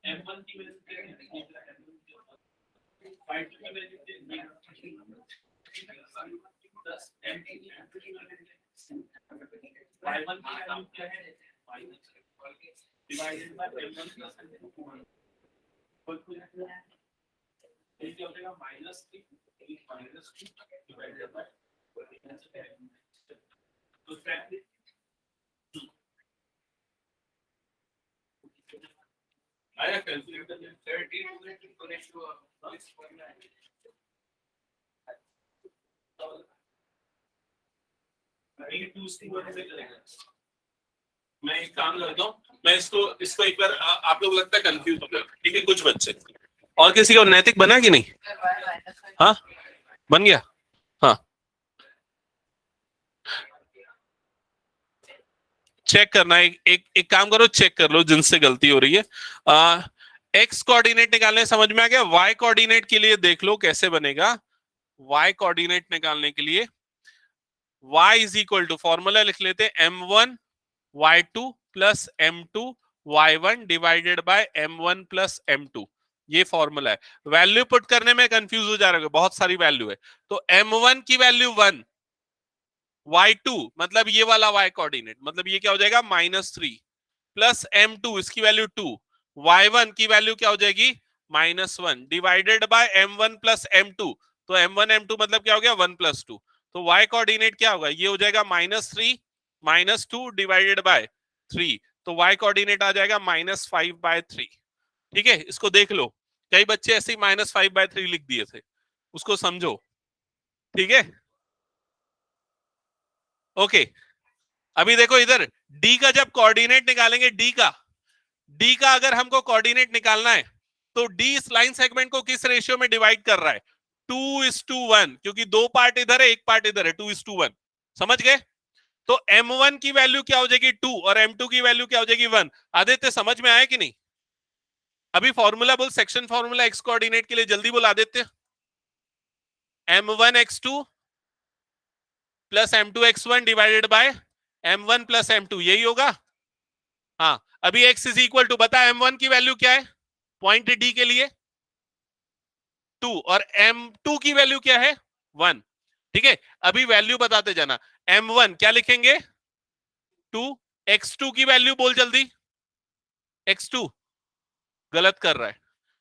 m1 की वैल्यू क्या है y2 की वैल्यू क्या है 10 m2 की वैल्यू y1 की वैल्यू क्या है divided by m1 plus m2 ये क्या हो जाएगा -3 डिवाइडेड बाय तो आया कैलकुलेटर में 13 to रेशियो मैं एक काम करता हूँ, मैं इसको एक बार आप लोग लगता है कंफ्यूज हो गए, ठीक है कुछ बच्चे। और किसी का नैतिक बना कि नहीं? हाँ बन गया। हाँ चेक करना, एक काम करो चेक कर लो जिनसे गलती हो रही है। एक्स कोऑर्डिनेट निकालने समझ में आ गया। वाई कोऑर्डिनेट के लिए देख लो कैसे बनेगा। वाई कोऑर्डिनेट निकालने के लिए y is equal to formula लिख लेते m1 y2 plus m2 y1 divided by m1 plus m2। ये फॉर्मूला है। वैल्यू पुट करने में कंफ्यूज हो जा रहे हो, बहुत सारी वैल्यू है। तो m1 की वैल्यू 1, y2 मतलब ये वाला y कोऑर्डिनेट, मतलब ये क्या हो जाएगा -3 प्लस m2 इसकी वैल्यू 2, y1 की वैल्यू क्या हो जाएगी -1 divided by m1 plus m2। तो m1 m2 मतलब क्या हो गया 1 + 2। तो y कोऑर्डिनेट क्या होगा, ये हो जाएगा -3 -2 डिवाइडेड बाय 3। तो y कोऑर्डिनेट आ जाएगा -5/3। ठीक है, इसको देख लो, कई बच्चे ऐसे ही -5/3 लिख दिए थे, उसको समझो। ठीक है, ओके। अभी देखो इधर d का जब कोऑर्डिनेट निकालेंगे, d का अगर हमको कोऑर्डिनेट निकालना है तो d इस लाइन सेगमेंट को किस रेशियो में डिवाइड कर रहा है, 2:1, क्योंकि दो पार्ट इधर है एक पार्ट इधर है, 2:1। समझ गए? तो m1 की वैल्यू क्या हो जाएगी 2 और m2 की वैल्यू क्या हो जाएगी 1। आदित्य समझ में आया कि नहीं? अभी फॉर्मूला बोल, सेक्शन फॉर्मूला एक्स कोऑर्डिनेट के लिए, जल्दी बोल Aditya. m1 x2 plus m2 x1 divided by m1 plus m2, यही होगा। हाँ, अभी x इज इक्वल टू, बता m1 की वैल्यू क्या है पॉइंट डी के लिए 2 और m2 की वैल्यू क्या है 1। ठीक है, अभी वैल्यू बताते जाना। m1 क्या लिखेंगे 2, x2 की वैल्यू बोल जल्दी। x2 गलत कर रहा है,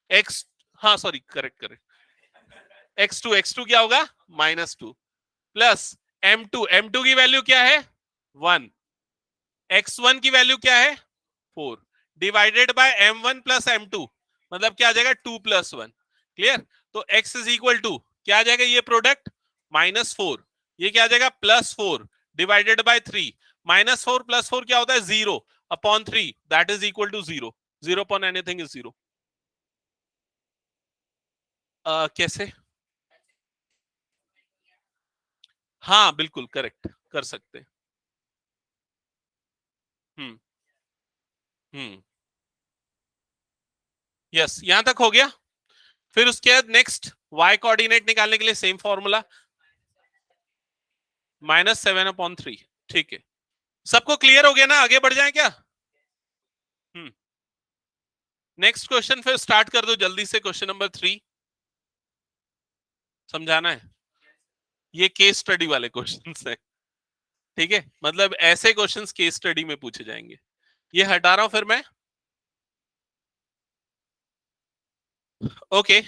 x, हाँ सॉरी करेक्ट करेक्ट, x2 क्या होगा -2 प्लस m2 की वैल्यू क्या है 1, x1 की वैल्यू क्या है 4 divided by m1 plus m2, मतलब क्या आ जाएगा 2 + 1। क्लियर? तो x इज इक्वल टू क्या आ जाएगा, ये प्रोडक्ट -4, ये क्या आ जाएगा +4 डिवाइडेड बाय 3। -4 + 4 क्या होता है 0/3, that is equal to 0। 0 upon anything is 0। कैसे? हाँ बिल्कुल करेक्ट कर सकते हैं। हम्म हम्म यस, यहां तक हो गया। फिर उसके बाद नेक्स्ट y कोऑर्डिनेट निकालने के लिए सेम फॉर्मूला, -7/3। ठीक है, सबको क्लियर हो गया ना? आगे बढ़ जाए क्या? नेक्स्ट क्वेश्चन फिर स्टार्ट कर दो जल्दी से, क्वेश्चन नंबर 3 समझाना है। ये केस स्टडी वाले क्वेश्चंस है। ठीक है, मतलब ऐसे क्वेश्चंस केस स्टडी में पूछे जाएंगे। ये हटा रहा हूं फिर मैं। ओके,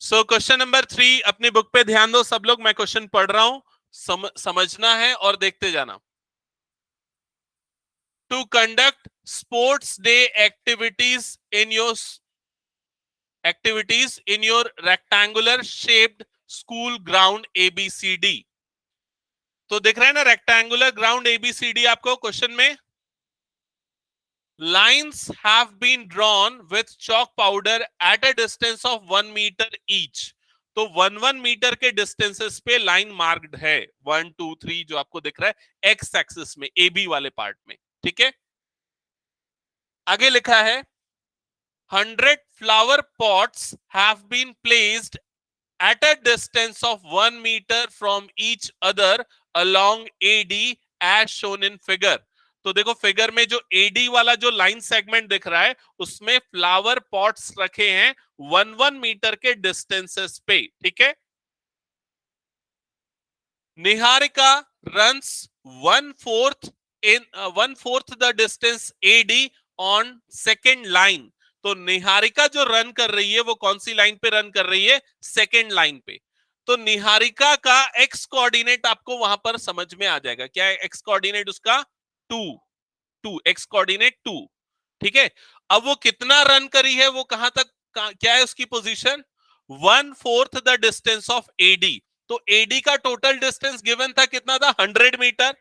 सो क्वेश्चन नंबर 3 अपनी बुक पे ध्यान दो सब लोग, मैं क्वेश्चन पढ़ रहा हूं, समझना है और देखते जाना। To conduct sports day activities in your rectangular shaped school ground ABCD। तो दिख रहा है ना रेक्टेंगुलर ग्राउंड ABCD आपको क्वेश्चन में। Lines have been drawn with chalk powder at a distance of 1 metre each. तो 1 मीटर के डिस्टेंसेस पे लाइन मार्क्ड है, 1 2 3 जो आपको दिख रहा है एक्स एक्सिस में AB वाले पार्ट में। ठीक है, आगे लिखा है 100 flower pots have been placed at a distance of 1 meter from each other along AD as shown in figure। तो देखो फिगर में जो AD वाला जो लाइन सेगमेंट दिख रहा है उसमें फ्लावर पॉट्स रखे हैं 1 मीटर के डिस्टेंसेस पे। ठीक है, Niharika runs 1/4 the distance AD on second line। तो निहारिका जो रन कर रही है वो कौन सी लाइन पे रन कर रही है, सेकेंड लाइन पे। तो निहारिका का एक्स कोऑर्डिनेट आपको वहां पर समझ में आ जाएगा, क्या है एक्स कोऑर्डिनेट उसका 2, एक्स कोऑर्डिनेट 2। ठीक है, अब वो कितना रन करी है, वो कहां तक, क्या है उसकी position 1/4 the distance of AD। तो AD का टोटल डिस्टेंस गिवन था कितना था 100 मीटर।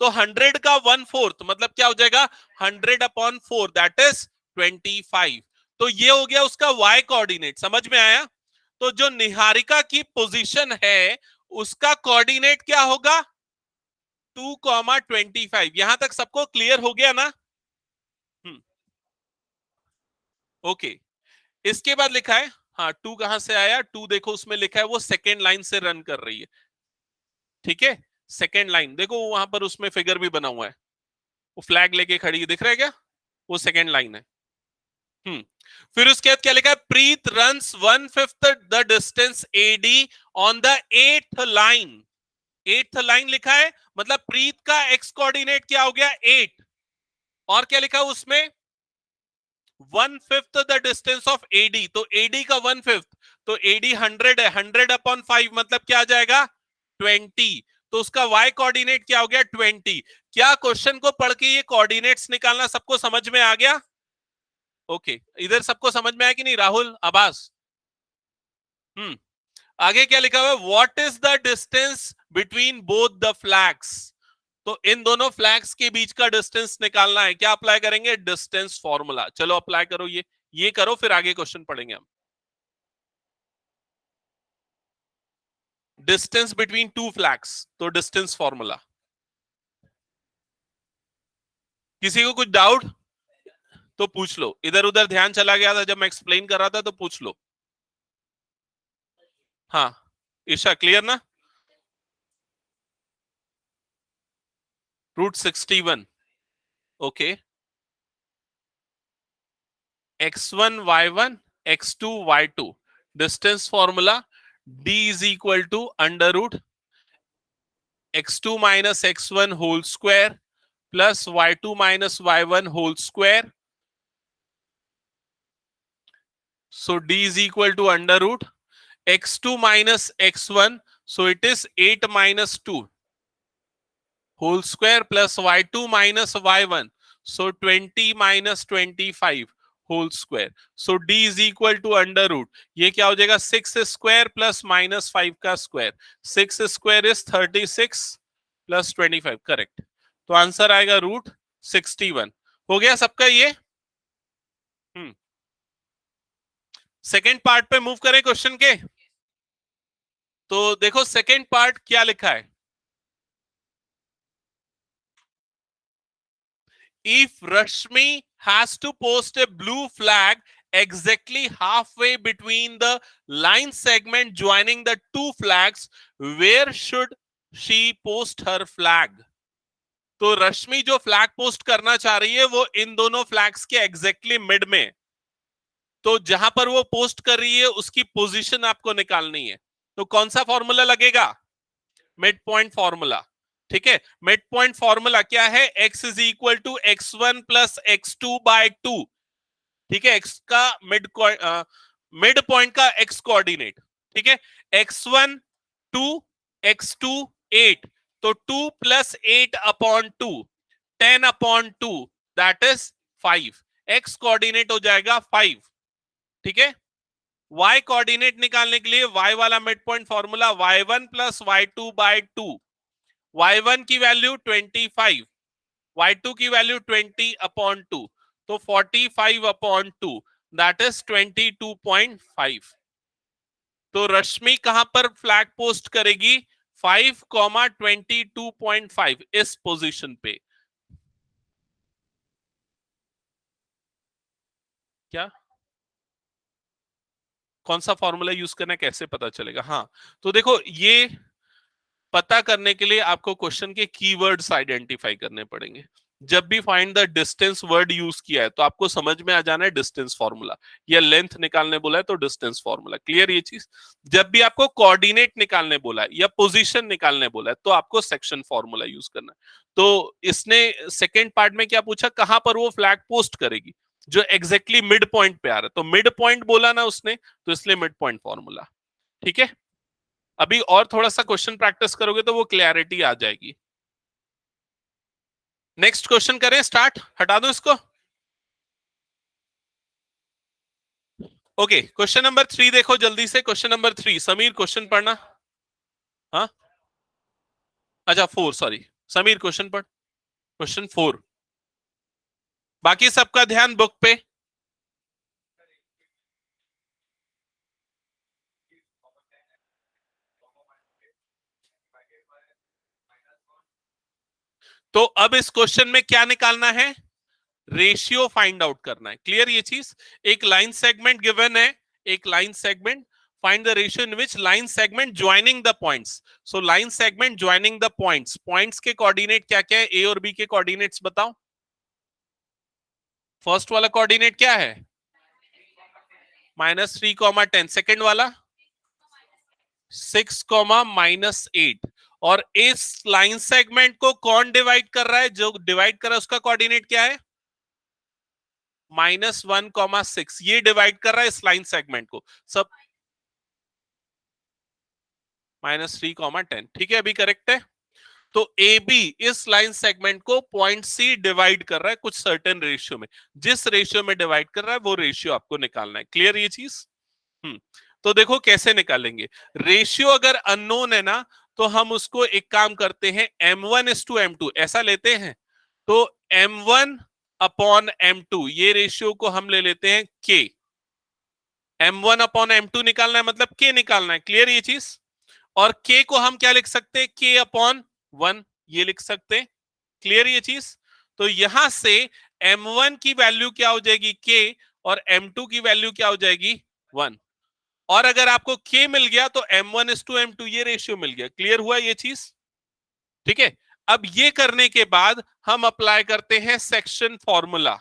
तो 100 का 1/4 मतलब क्या हो जाएगा 100/4, दैट इज 25। तो ये हो गया उसका y कोऑर्डिनेट, समझ में आया? तो जो निहारिका की पोजीशन है उसका कोऑर्डिनेट क्या होगा 2,25। यहां तक सबको क्लियर हो गया ना? ओके, इसके बाद लिखा है, हाँ 2 कहां से आया, 2 देखो उसमें लिखा है वो सेकेंड लाइन से रन कर रही है। ठीक है, सेकेंड लाइन देखो वहां पर उसमें फिगर भी बना हुआ है, वो फ्लैग लेके खड़ी है, दिख रहा है क्या, वो सेकेंड लाइन है। फिर उसके बाद क्या लिखा है, Preet runs 1/5 the distance AD on the 8th line. 8th line लिखा है, मतलब प्रीत का एक्स कोऑर्डिनेट क्या हो गया 8, और क्या लिखा उसमें 1/5 द डिस्टेंस ऑफ एडी, तो एडी का 1/5, तो एडी 100 है, 100/5 मतलब क्या आ जाएगा 20, तो उसका y कोऑर्डिनेट क्या हो गया 20। क्या क्वेश्चन को पढ़ के ये कोऑर्डिनेट्स निकालना सबको समझ में आ गया? ओके, इधर सबको समझ में आया कि नहीं, राहुल, आभास? आगे क्या लिखा हुआ है, what is the distance between both the flags, तो इन दोनों फ्लैग्स के बीच का डिस्टेंस निकालना है। क्या अप्लाई करेंगे, डिस्टेंस फॉर्मूला। चलो अप्लाई करो, ये करो, फिर आगे क्वेश्चन पढ़ेंगे हम। डिस्टेंस बिटवीन टू फ्लैग्स, तो डिस्टेंस फॉर्मूला। किसी को कुछ डाउट तो पूछ लो, इधर उधर ध्यान चला गया था जब मैं एक्सप्लेन कर रहा था, तो पूछ लो। हाँ ईशा, क्लियर ना? √61, okay. x1 y1 x2 y2, distance formula d is equal to under root x2 minus x1 whole square plus y2 minus y1 whole square, so d is equal to under root x2 minus x1, so it is 8 minus 2 whole square plus y2 minus y1, so 20 minus 25 whole square, so d is equal to under root, ये क्या हो जाएगा 6 square plus minus 5 का square, 6 square is 36 plus 25, correct. तो answer आएगा √61। हो गया सबका ये। सेकेंड पार्ट पे मूव करें क्वेश्चन के। तो देखो सेकेंड पार्ट क्या लिखा है, if Rashmi has to post a blue flag exactly halfway between the line segment joining the two flags, where should she post her flag? तो रश्मि जो फ्लैग पोस्ट करना चाह रही है वो इन दोनों फ्लैग्स के एग्जैक्टली मिड में, तो जहां पर वो पोस्ट कर रही है उसकी पोजीशन आपको निकालनी है। तो कौन सा फॉर्मूला लगेगा, मिड पॉइंट फॉर्मूला। ठीक है, मिड पॉइंट फॉर्मूला क्या है, x is equal to x1 plus x2/2। ठीक है, x का मिड पॉइंट का x कोऑर्डिनेट। ठीक है, x1 2, x2 8, तो 2 plus 8/2 10/2 that is 5, x coordinate हो जाएगा 5। ठीक है, y कोऑर्डिनेट निकालने के लिए y वाला mid point formula y1 plus y2/2, y1 की वैल्यू 25, y2 की वैल्यू 20/2, तो 45/2 दैट इज 22.5। तो रश्मि कहां पर फ्लैग पोस्ट करेगी, 5,22.5 इस पोजीशन पे। क्या कौन सा फॉर्मूला यूज करना है, कैसे पता चलेगा? हाँ, तो देखो ये पता करने के लिए आपको क्वेश्चन के कीवर्ड्स आइडेंटिफाई करने पड़ेंगे। जब भी find the distance word use किया है तो आपको समझ में आ जाना है डिस्टेंस फॉर्मूला, या लेंथ निकालने बोला है तो डिस्टेंस फॉर्मूला। क्लियर ये चीज? जब भी आपको कोऑर्डिनेट निकालने बोला है या पोजीशन निकालने बोला है तो आपको सेक्शन फॉर्मूला यूज करना है। तो इसने सेकेंड पार्ट में क्या पूछा, कहां पर वो फ्लैग पोस्ट करेगी, जो एग्जैक्टली मिड पॉइंट पे आ रहा है, तो मिड पॉइंट बोला ना उसने, तो इसलिए मिड पॉइंट फॉर्मूला। ठीक है, अभी और थोड़ा सा क्वेश्चन प्रैक्टिस करोगे तो वो क्लैरिटी आ जाएगी। नेक्स्ट क्वेश्चन करें स्टार्ट, हटा दो इसको। ओके, क्वेश्चन नंबर 3 देखो जल्दी से, क्वेश्चन नंबर 3 समीर क्वेश्चन पढ़ना। हाँ अच्छा 4, सॉरी समीर क्वेश्चन पढ़, क्वेश्चन 4। बाकी सबका ध्यान बुक पे। तो अब इस क्वेश्चन में क्या निकालना है, रेशियो फाइंड आउट करना है। क्लियर ये चीज? एक लाइन सेगमेंट गिवन है, एक line segment, find the ratio in which line segment joining the points, so line segment joining the points के कोऑर्डिनेट क्या क्या है, a और b के कोऑर्डिनेट्स बताओ। फर्स्ट वाला कोऑर्डिनेट क्या है, -3, सेकेंड वाला 6, -8। और इस लाइन सेगमेंट को कौन डिवाइड कर रहा है? जो डिवाइड कर रहा है उसका कोऑर्डिनेट क्या है? -1, 6। ये डिवाइड कर रहा है इस लाइन सेगमेंट को सब। -3, 10। ठीक है, अभी करेक्ट है। तो ए बी इस लाइन सेगमेंट को पॉइंट सी डिवाइड कर रहा है कुछ सर्टेन रेशियो में। जिस रेशियो में डिवाइड कर रहा है वो रेशियो आपको निकालना है। क्लियर ये चीज? तो देखो कैसे निकालेंगे। रेशियो अगर अननोन है ना, तो हम उसको एक काम करते हैं, M1:M2 ऐसा लेते हैं। तो M1/M2 ये रेशियो को हम ले लेते हैं K। M1/M2 निकालना है मतलब K निकालना है। क्लियर ये चीज? और K को हम क्या लिख सकते हैं? K/1 ये लिख सकते हैं। क्लियर ये चीज? तो यहां से M1 की वैल्यू क्या हो जाएगी? K। और M2 की वैल्यू क्या हो जाएगी? 1। और अगर आपको K मिल गया तो M1:M2 ये रेशियो मिल गया। क्लियर हुआ ये चीज? ठीक है। अब ये करने के बाद हम अप्लाई करते हैं सेक्शन फॉर्मूला।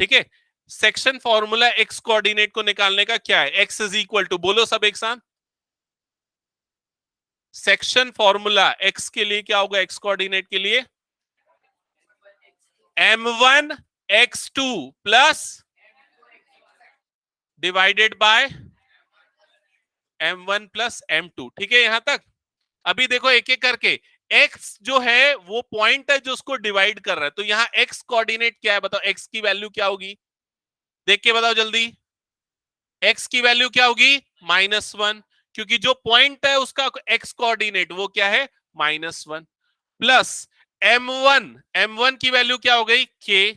ठीक है। सेक्शन फॉर्मूला एक्स कोऑर्डिनेट को निकालने का क्या है? एक्स इज इक्वल टू, बोलो सब एक साथ, सेक्शन फॉर्मूला एक्स के लिए क्या होगा? एक्स कोऑर्डिनेट के लिए M1x2 plus divided by M1 plus M2। ठीक है यहां तक? अभी देखो एक एक करके। x जो है वो पॉइंट है जो उसको डिवाइड कर रहा है, तो यहाँ x कोऑर्डिनेट क्या है बताओ? x की वैल्यू क्या होगी? देख के बताओ जल्दी। x की वैल्यू क्या होगी? -1। क्योंकि जो पॉइंट है उसका x कोऑर्डिनेट वो क्या है? -1। प्लस M1 की वैल्यू क्या हो गई? k।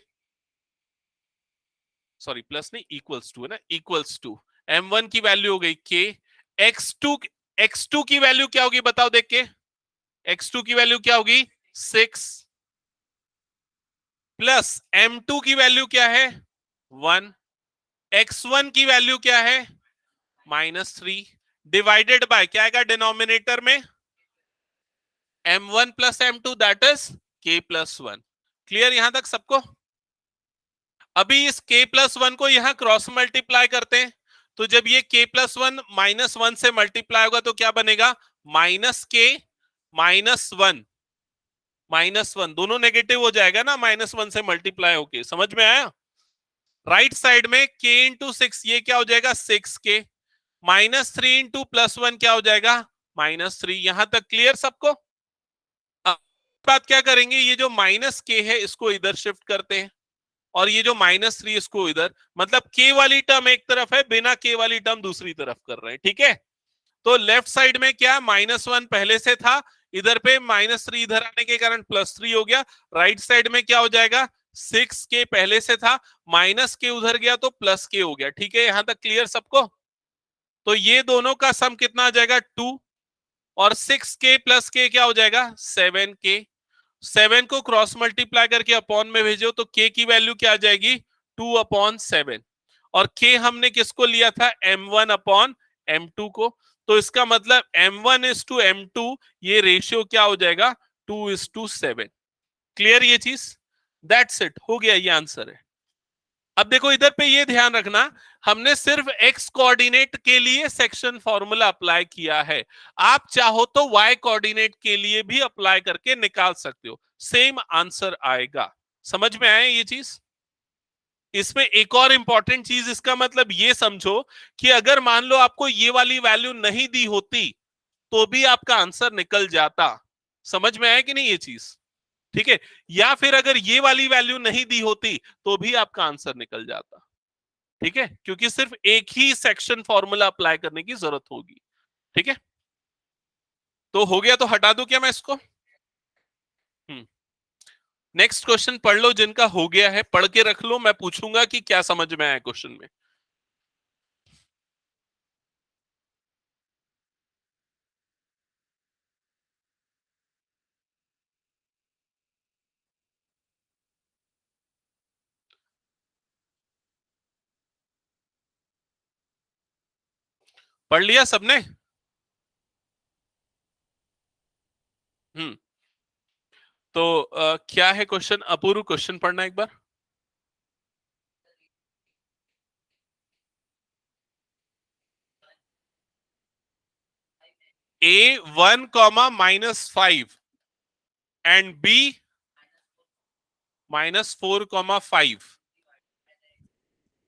सॉरी प्लस नहीं, इक्वल्स टू है ना, इक्वल्स टू। M1 की वैल्यू हो गई k। x2 की वैल्यू क्या होगी बताओ देख के? x2 की वैल्यू क्या होगी? 6। प्लस M2 की वैल्यू क्या है? 1। x1 की वैल्यू क्या है? -3। डिवाइडेड बाय क्या आएगा डिनोमिनेटर में? M1 plus M2 that is k+1। Clear यहां तक सबको? अभी इस k+1 को यहां क्रॉस मल्टीप्लाई करते हैं। तो जब ये k+1 -1 से मल्टीप्लाई होगा तो क्या बनेगा? -k -1 दोनों नेगेटिव हो जाएगा ना, -1 से मल्टीप्लाई होके। समझ में आया? राइट साइड में k×6 ये क्या हो जाएगा? 6k। -3 इंटू +1 क्या हो जाएगा? -3। यहां तक क्लियर सबको? अब बात क्या करेंगे, ये जो -k है इसको इधर शिफ्ट करते हैं, और ये जो -3 इसको इधर, मतलब k वाली टर्म एक तरफ है, बिना k वाली टर्म दूसरी तरफ कर रहे हैं। ठीक है। तो लेफ्ट साइड में क्या? -1 पहले से था, इधर पे -3 इधर आने के कारण +3 हो गया। राइट साइड में क्या हो जाएगा? 6k पहले से था, -k उधर गया तो +k हो गया। ठीक है यहां तक क्लियर सबको? तो ये दोनों का सम कितना आ जाएगा? 2। और 6k प्लस k क्या हो जाएगा? 7k। 7 को क्रॉस मल्टीप्लाई करके अपॉन में भेजो तो k की वैल्यू क्या आ जाएगी? 2/7। और k हमने किसको लिया था? M1/M2 को। तो इसका मतलब M1:M2 ये रेशियो क्या हो जाएगा? 2:7। क्लियर ये चीज? दैट्स इट, हो गया, ये आंसर है। अब देखो इधर पे ये ध्यान रखना, हमने सिर्फ x कोऑर्डिनेट के लिए सेक्शन फॉर्मूला अप्लाई किया है। आप चाहो तो y कोऑर्डिनेट के लिए भी अप्लाई करके निकाल सकते हो, सेम आंसर आएगा। समझ में आया ये चीज? इसमें एक और इंपॉर्टेंट चीज, इसका मतलब ये समझो कि अगर मान लो आपको ये वाली वैल्यू नहीं दी होती तो भी आपका आंसर निकल जाता। समझ में आया कि नहीं ये चीज? ठीक है। या फिर अगर ये वाली वैल्यू नहीं दी होती तो भी आपका आंसर निकल जाता। ठीक है, क्योंकि सिर्फ एक ही सेक्शन फॉर्मूला अप्लाई करने की जरूरत होगी। ठीक है, तो हो गया, तो हटा दूं क्या मैं इसको? नेक्स्ट क्वेश्चन पढ़ लो, जिनका हो गया है पढ़ के रख लो, मैं पूछूंगा कि क्या समझ में आया क्वेश्चन में। पढ़ लिया सबने? हम्म तो क्या है क्वेश्चन? अपूर्व, क्वेश्चन पढ़ना एक बार। A 1 comma -5 and B -4 comma 5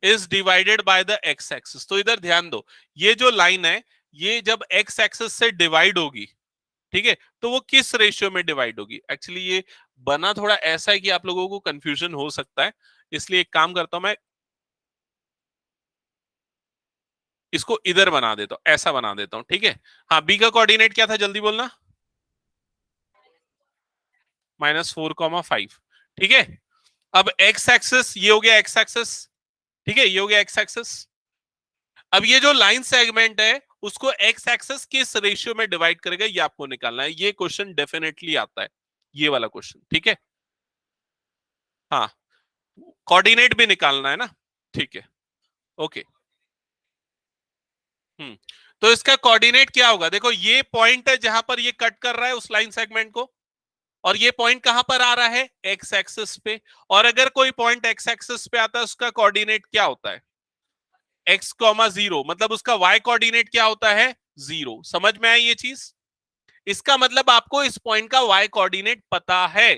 is divided by the x axis. तो इधर ध्यान दो, ये जो लाइन है ये जब एक्स एक्सिस से डिवाइड होगी, ठीक है, तो वो किस रेशियो में डिवाइड होगी। एक्चुअली ये बना थोड़ा ऐसा है कि आप लोगों को कंफ्यूजन हो सकता है, इसलिए एक काम करता हूं मैं, इसको इधर बना देता हूं, ऐसा बना देता हूं, ठीक है। हाँ, बी का कोऑर्डिनेट क्या था, जल्दी बोलना। -4, 5, ठीक है। अब एक्स एक्सिस ये हो गया एक्स एक्सिस, ठीक है, ये हो गया एक्स एक्सिस। अब ये जो लाइन सेगमेंट है उसको एक्स एक्सिस किस रेशियो में डिवाइड करेगा, ये आपको निकालना है। ये क्वेश्चन डेफिनेटली आता है, ये वाला क्वेश्चन, ठीक है। हाँ, कोऑर्डिनेट भी निकालना है ना, ठीक है, ओके। तो इसका कोऑर्डिनेट क्या होगा, देखो ये पॉइंट है जहां पर ये कट कर रहा है उस लाइन सेगमेंट को, और ये पॉइंट कहां पर आ रहा है, एक्स एक्सिस पे। और अगर कोई पॉइंट एक्स एक्सिस पे आता है उसका कोऑर्डिनेट क्या होता है, x,0, मतलब उसका y कोऑर्डिनेट क्या होता है, 0। समझ में आई ये चीज, इसका मतलब आपको इस पॉइंट का y कोऑर्डिनेट पता है।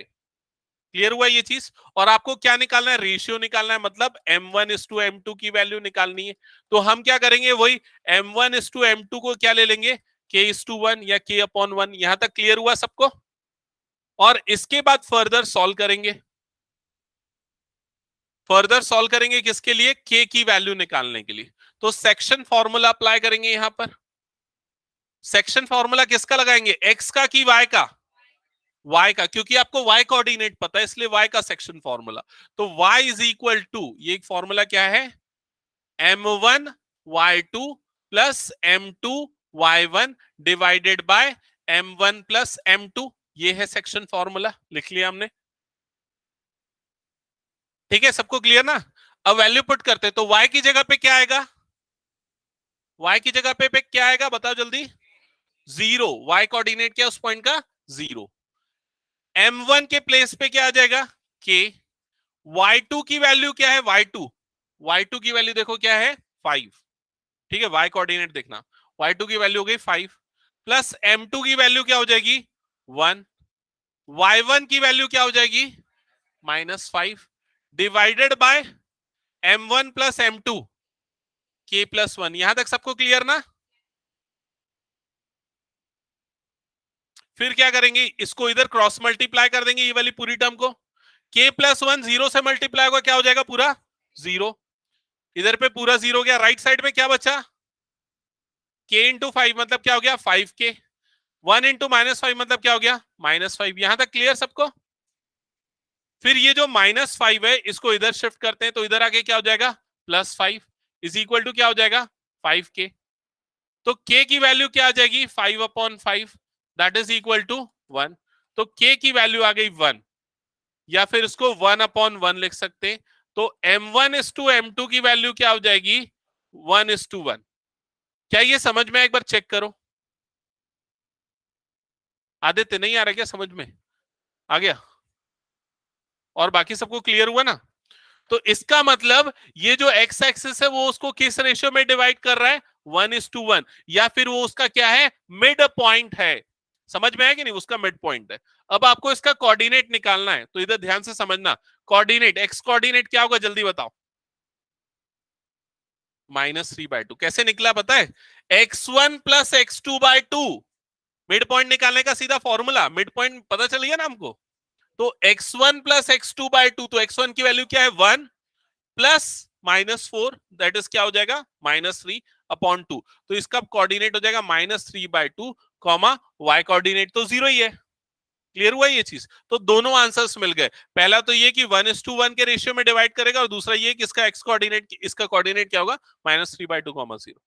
क्लियर हुआ ये चीज। और आपको क्या निकालना है, रेशियो निकालना है, मतलब m1:m2 की वैल्यू निकालनी है। तो हम क्या करेंगे, वही m1:m2 को क्या ले लेंगे, k:1 या k/1। यहां तक क्लियर हुआ सबको। और इसके बाद फर्दर सॉल्व करेंगे, फर्दर सॉल्व करेंगे किसके लिए, k की वैल्यू निकालने के लिए। तो सेक्शन फॉर्मूला अप्लाई करेंगे यहां पर। सेक्शन फॉर्मूला किसका लगाएंगे, x का कि y का, y का, क्योंकि आपको y कोऑर्डिनेट पता है इसलिए y का सेक्शन फॉर्मूला। तो y इज इक्वल टू, ये फॉर्मूला क्या है, m1y2 plus m2y1 divided by m1 plus m2। ये है सेक्शन फॉर्मूला, लिख लिया हमने, ठीक है, सबको क्लियर ना। अब वैल्यू पुट करते, तो y की जगह पे क्या आएगा, y की जगह पे क्या आएगा बताओ जल्दी, 0। y कोऑर्डिनेट क्या उस पॉइंट का, 0। m1 के प्लेस पे क्या आ जाएगा, k। y2 की वैल्यू क्या है, y2 की वैल्यू देखो क्या है, 5, ठीक है। y कोऑर्डिनेट देखना, y2 की वैल्यू हो गई 5, प्लस m2 की वैल्यू क्या हो जाएगी, 1, y1 की वैल्यू क्या हो जाएगी, -5, divided by m1 plus m2 k+1। यहां तक सबको क्लियर ना। फिर क्या करेंगे, इसको इधर क्रॉस मल्टीप्लाई कर देंगे, ये वाली पूरी टर्म को। k+1 0 से मल्टीप्लाई होगा, क्या हो जाएगा, पूरा 0। इधर पे पूरा 0 हो गया, राइट साइड में क्या बचा, k×5 मतलब क्या हो गया, 5k। 1 इंटू -5 मतलब क्या हो गया, -5। यहां तक क्लियर सबको। फिर ये जो -5 है इसको इधर शिफ्ट करते हैं, तो इधर आके क्या हो जाएगा, +5 इज इक्वल टू क्या हो जाएगा, 5k। तो k की वैल्यू क्या आ जाएगी, 5/5, दैट इज इक्वल टू 1। तो k की वैल्यू आ गई 1, या फिर इसको 1/1 लिख सकते हैं। तो m1:m2 की वैल्यू क्या हो जाएगी, 1:1। क्या ये समझ में, एक बार चेक करो। आदित्य नहीं आ रहा क्या समझ में, आ गया, और बाकी सबको क्लियर हुआ ना। तो इसका मतलब ये जो एक्स एक्सिस है वो उसको किस रेशियो में डिवाइड कर रहा है, 1:1, या फिर वो उसका क्या है, मिड पॉइंट है। समझ में आया कि नहीं, उसका मिड पॉइंट है। अब आपको इसका कोऑर्डिनेट निकालना है, तो इधर ध्यान से समझना। कोऑर्डिनेट, एक्स कोऑर्डिनेट क्या होगा जल्दी बताओ, -3/2। कैसे निकला पता है, x1 plus x2/2। Mid point निकालने का सीधा फॉर्मूला, मिड पॉइंट पता चल गया ना हमको। तो x1 प्लस x2/2, तो x1 की वैल्यू क्या है, 1 प्लस -4, दैट इज क्या हो जाएगा, -3/2। तो इसका कोऑर्डिनेट हो जाएगा -3/2, कॉमा y कोऑर्डिनेट तो 0 ही है। क्लियर हुआ ये चीज। तो दोनों आंसर्स मिल गए। पहला तो ये कि 1:1 के रेशियो में डिवाइड करेगा, और दूसरा ये कि इसका x कोऑर्डिनेट, इसका कोऑर्डिनेट क्या होगा, -3/2, 0।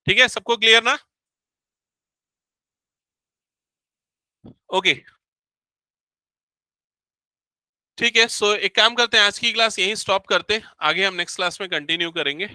ठीक है, सबको क्लियर ना। ओके, ठीक है। सो एक काम करते हैं, आज की क्लास यहीं स्टॉप करते हैं, आगे हम नेक्स्ट क्लास में कंटिन्यू करेंगे।